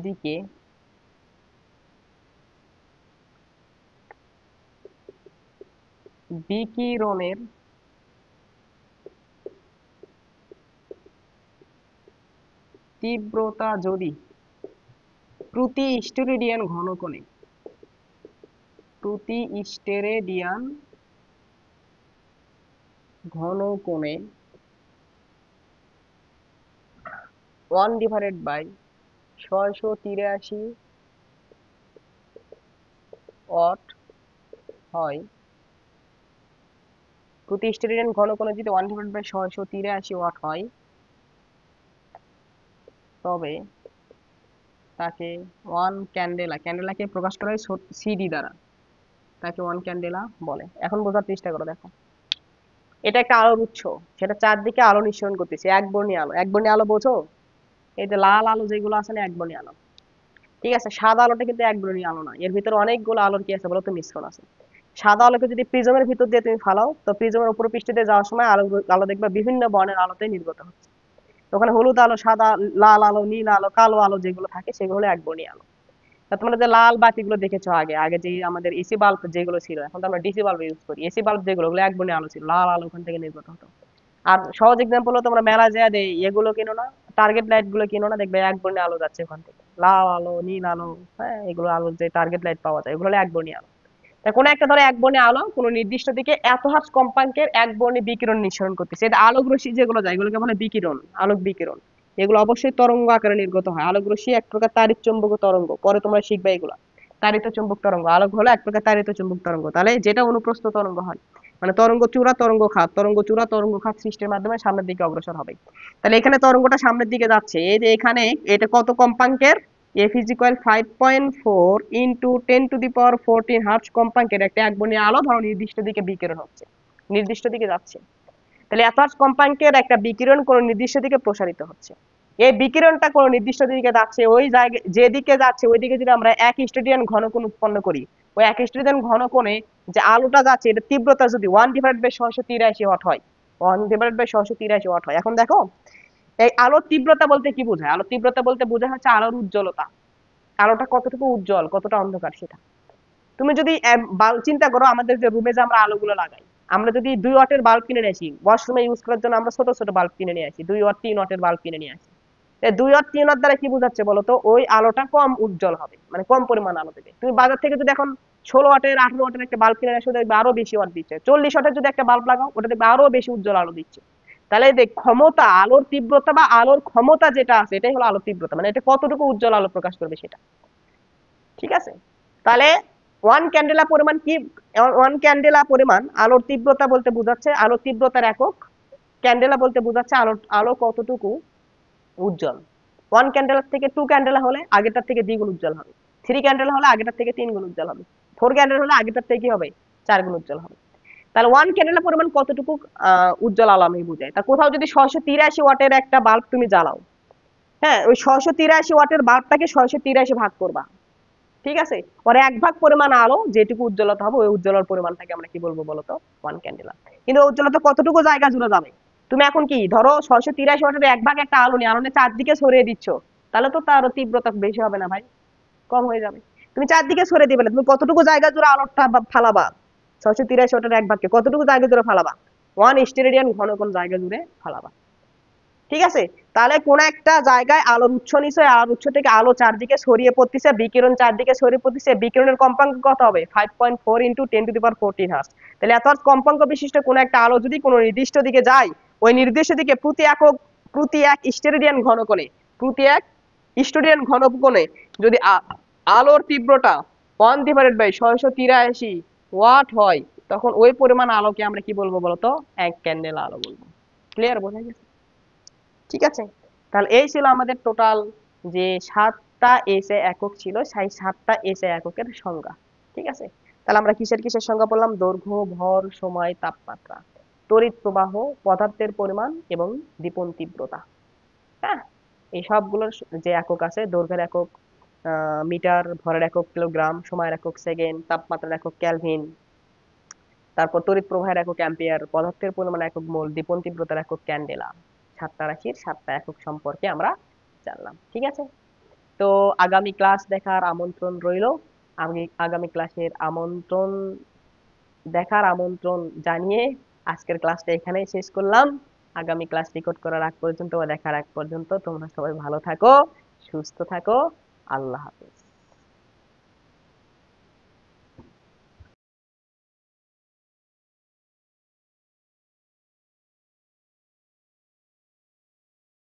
দিকে বিকিরণের তীব্রতা যদি প্রতি স্টেরেডিয়ান ঘনকোণে, প্রতি স্টেরেডিয়ান ঘনকোণে 1/683 ওয়াট হয়, প্রতি স্টেরেডিয়ান ঘনকোণে যদি 1/683 ওয়াট হয়, তবে তাকে ওয়ান ক্যান্ডেলা, ক্যান্ডেলাকে প্রকাশ করা হয় সিডি দ্বারা, তাকে 1 ক্যান্ডেলা বলে। এখন বোঝার চেষ্টা করো। দেখো, এটা একটা আলোর উৎস, সেটা চারদিকে আলো নিঃসরণ করতেছে, একবর্ণী আলো। একবর্ণী আলো বোঝো, এই যে লাল আলো যেগুলো আছে না, একবর্ণী আলো। ঠিক আছে, সাদা আলোটা কিন্তু একবর্ণী আলো না, এর ভিতরে অনেকগুলো আলোর কি আছে বলো তো, মিশ্রণ আছে। সাদা আলোকে যদি প্রিজমের ভিতর দিয়ে তুমি ফালাও, তো প্রিজমের উপর পৃষ্ঠ দিয়ে যাওয়ার সময় আলো, আলো দেখবা বিভিন্ন বর্ণের আলোতে নির্গত হচ্ছে। ওখানে হলুদ আলো, সাদা, লাল আলো, নীল আলো, কালো আলো যেগুলো থাকে সেগুলো হলো একবর্ণী আলো। তা তোমরা যে লাল বাতিগুলো দেখেছো আগে, আগে যে আমাদের এসি বাল্ব যেগুলো ছিল, এখন তো আমরা ডিসি বাল্ব ইউজ করি, এসি বাল্ব যেগুলো, ওগুলো একবর্ণী আলো ছিল, লাল আলো ওখান থেকে নির্গত হতো। আর সহজ এক্সাম্পল হলো, তোমরা মেলা যায় দেয় এগুলো কিনো না, টার্গেট লাইট গুলো কিনো না, দেখবে একবর্ণী আলো যাচ্ছে ওখান থেকে, লাল আলো, নীল আলো। হ্যাঁ, এগুলো আলো যে টার্গেট লাইট পাওয়া যায়, এগুলো হলো একবর্ণী আলো। কোন একটা ধরো এক বর্ণে আলো কোন নির্দিষ্ট দিকে এত হার্টজ কম্পাঙ্কের এক বর্ণে বিকিরণ নিঃসরণ করতেছে। এটা আলোক রশ্মি যেগুলো যায় এগুলোকে বলে বিকিরণ, আলোক বিকিরণ। এগুলো অবশ্যই তরঙ্গ আকারে নির্গত হয়। আলোক রশ্মি এক প্রকার তাড়িৎ চুম্বক তরঙ্গ, পরে তোমরা শিখবে এগুলা। তাড়িত চুম্বক তরঙ্গ, আলোক হলো এক প্রকার তাড়িত চুম্বক তরঙ্গ। তাহলে যেটা অনুপ্রস্থ তরঙ্গ হয়, মানে তরঙ্গ চূড়া তরঙ্গ খাত, তরঙ্গ চূড়া তরঙ্গ খাত সৃষ্টির মাধ্যমে সামনের দিকে অগ্রসর হবে। তাহলে এখানে তরঙ্গটা সামনের দিকে যাচ্ছে, এই যে এখানে এটা কত কম্পাঙ্কের, f is equal 5.4 into 10 to the power 14 hertz কম্পাঙ্কের একটা একবর্ণীয় আলো ধরো নির্দিষ্ট দিকে বিকিরণ হচ্ছে, নির্দিষ্ট দিকে যাচ্ছে। তাহলে এত হার্টজ কম্পাঙ্কের একটা বিকিরণ কোন নির্দিষ্ট দিকে প্রসারিত হচ্ছে। এই বিকিরণটা কোন নির্দিষ্ট দিকে যাচ্ছে, ওই জায়গায় যেদিকে যাচ্ছে ওই দিকে যদি আমরা এক স্টেডিয়ান ঘনকোণ উৎপন্ন করি, ওই এক স্টেডিয়ান ঘনকোণে যে আলোটা যাচ্ছে এটা তীব্রতা যদি 1/683 ওয়াট হয়, 1/683 ওয়াট হয়। এখন দেখো এই আলোর তীব্রতা বলতে কি বোঝায়? আলোর তীব্রতা বলতে বোঝা হচ্ছে আলোর উজ্জ্বলতা, আলোটা কতটুকু উজ্জ্বল কতটা অন্ধকার সেটা। তুমি যদি চিন্তা করো আমাদের যে রুমে যে আমরা আলোগুলো লাগাই, আমরা যদি 2 ওয়াটের বাল্ব কিনে নিয়ে আসি, ওয়াশরুমে ইউজ করার জন্য আমরা ছোট ছোট বাল্ব কিনে নিয়ে আসি, 2 ওয়াট 3 ওয়াটের বাল্ব কিনে নিয়ে আসি। 2 ওয়াট 3 ওয়াট দ্বারা কি বোঝাচ্ছে বলতো? ওই আলোটা কম উজ্জ্বল হবে, মানে কম পরিমাণ আলো দেবে। তুমি বাজার থেকে যদি এখন 16 ওয়াটের 18 ওয়াটের একটা বাল্ব কিনে আসো দেখবে আরো বেশি ওয়াট দিচ্ছে। 40 ওয়াটের যদি একটা বাল্ব লাগাও ওটা দেখবে আরো বেশি উজ্জ্বল আলো দিচ্ছে। তাহলে দেখ ক্ষমতা, আলোর তীব্রতা বা আলোর ক্ষমতা যেটা আছে এটাই হলো আলোর তীব্রতা, মানে এটা কতটুকু উজ্জ্বল আলো প্রকাশ করবে সেটা। ঠিক আছে? তাহলে 1 ক্যান্ডেলা পরিমাণ কি, 1 ক্যান্ডেলা পরিমাণ আলোর তীব্রতা বলতে বোঝাচ্ছে আলোর তীব্রতার একক। ক্যান্ডেলা বলতে বোঝাচ্ছে আলো আলো কতটুকু উজ্জ্বল। 1 ক্যান্ডেলার থেকে 2 ক্যান্ডেলা হলে আগেরটার থেকে দ্বিগুণ উজ্জ্বল হবে, 3 ক্যান্ডেলা হলে আগেরটার থেকে 3 গুণ উজ্জ্বল হবে, 4 ক্যান্ডেলা হলে আগেরটার থেকে কি হবে? 4 গুণ উজ্জ্বল হবে। তাহলে 1 ক্যান্ডেলা পরিমাণ কতটুকু উজ্জ্বল আলো আমি বুঝাই। তা কোথাও যদি 683 ওয়াটের একটা বাল্ব তুমি জ্বালাও, হ্যাঁ, ওই 683 ওয়াটের বাল্বটাকে 683 ভাগ করবা, ঠিক আছে? ওর 1 ভাগ পরিমাণ আলো যেটুকু উজ্জ্বলতা হবে ওই উজ্জ্বলার পরিমাণটাকে আমরা কি বলবো বলতো? 1 ক্যান্ডেলা। কিন্তু উজ্জ্বলতা কতটুকু জায়গা জুড়ে যাবে? তুমি এখন কি ধরো 683 ওয়াটের 1 ভাগ একটা আলো নিয়ে আলো নিয়ে চারদিকে ছড়িয়ে দিচ্ছ, তাহলে তো তার তীব্রতা বেশি হবে না ভাই, কম হয়ে যাবে। তুমি চারদিকে ছড়িয়ে দিবে না, তুমি কতটুকু জায়গা জুড়ে আলোটা ফালাবা? 683 ওয়াটের 1 ভাগকে কতটুকু জায়গা জুড়ে ফালাবা? 1 স্টেরেডিয়ান ঘন কোন জায়গা জুড়ে ফালাবা। ঠিক আছে? তাহলে কোন একটা জায়গায় আলোর উৎস নিশ্চয়, আলোর উৎস থেকে আলো চারদিকে ছড়িয়ে পড়তেছে, বিকিরণ চারদিকে ছড়িয়ে পড়তেছে, বিকিরণের কম্পাঙ্ক কত হবে? 5.4 into 10 to the power 14 hertz. তাহলে এত কম্পাঙ্ক বিশিষ্ট কোন একটা আলো যদি কোনো নির্দিষ্ট দিকে যায়, ওই নির্দিষ্ট দিকে প্রতি এক স্টেরেডিয়ান ঘনকোণে, প্রতি এক স্টেরেডিয়ান ঘনকোণে যদি আলোর তীব্রতা 1/683 ওয়াট হয়, তখন ওই পরিমাণ আলোকে আমরা কি বলবো বলতো? 1 ক্যান্ডেলা আলো বলবো। ক্লিয়ার? বোঝা গেছে? ঠিক আছে? তাহলে এই ছিল আমাদের টোটাল যে 7টা এসআই একক ছিল, সেই 7টা এসআই এককের সংজ্ঞা। ঠিক আছে? তাহলে আমরা কিসের কিসের সংজ্ঞা বললাম? দৈর্ঘ্য, ভর, সময়, তাপমাত্রা, তড়িৎ প্রবাহ, পদার্থের পরিমাণ এবং দীপন তীব্রতা। হ্যাঁ, এই সবগুলোর যে একক আছে, দৈর্ঘ্যের একক মিটার, ভরের একক কিলোগ্রাম, সময়ের একক সেকেন্ড, তাপমাত্রার একক কেলভিন, তারপর তড়িৎ প্রবাহের একক অ্যাম্পিয়ার, পদার্থের পরিমাণ একক মোল, দীপন তীব্রতার একক ক্যান্ডেলা। 7টা রাশির 7টা একক সম্পর্কে আমরা জানলাম। ঠিক আছে? তো আগামী ক্লাস দেখার আমন্ত্রণ রইল। আমি আগামী ক্লাসের আমন্ত্রণ জানিয়ে আজকের ক্লাসটা এখানেই শেষ করলাম। আগামী ক্লাস রেকর্ড করার আগ পর্যন্ত বা দেখার আগ পর্যন্ত তোমরা সবাই ভালো থাকো, সুস্থ থাকো। আল্লাহ হাফেজ।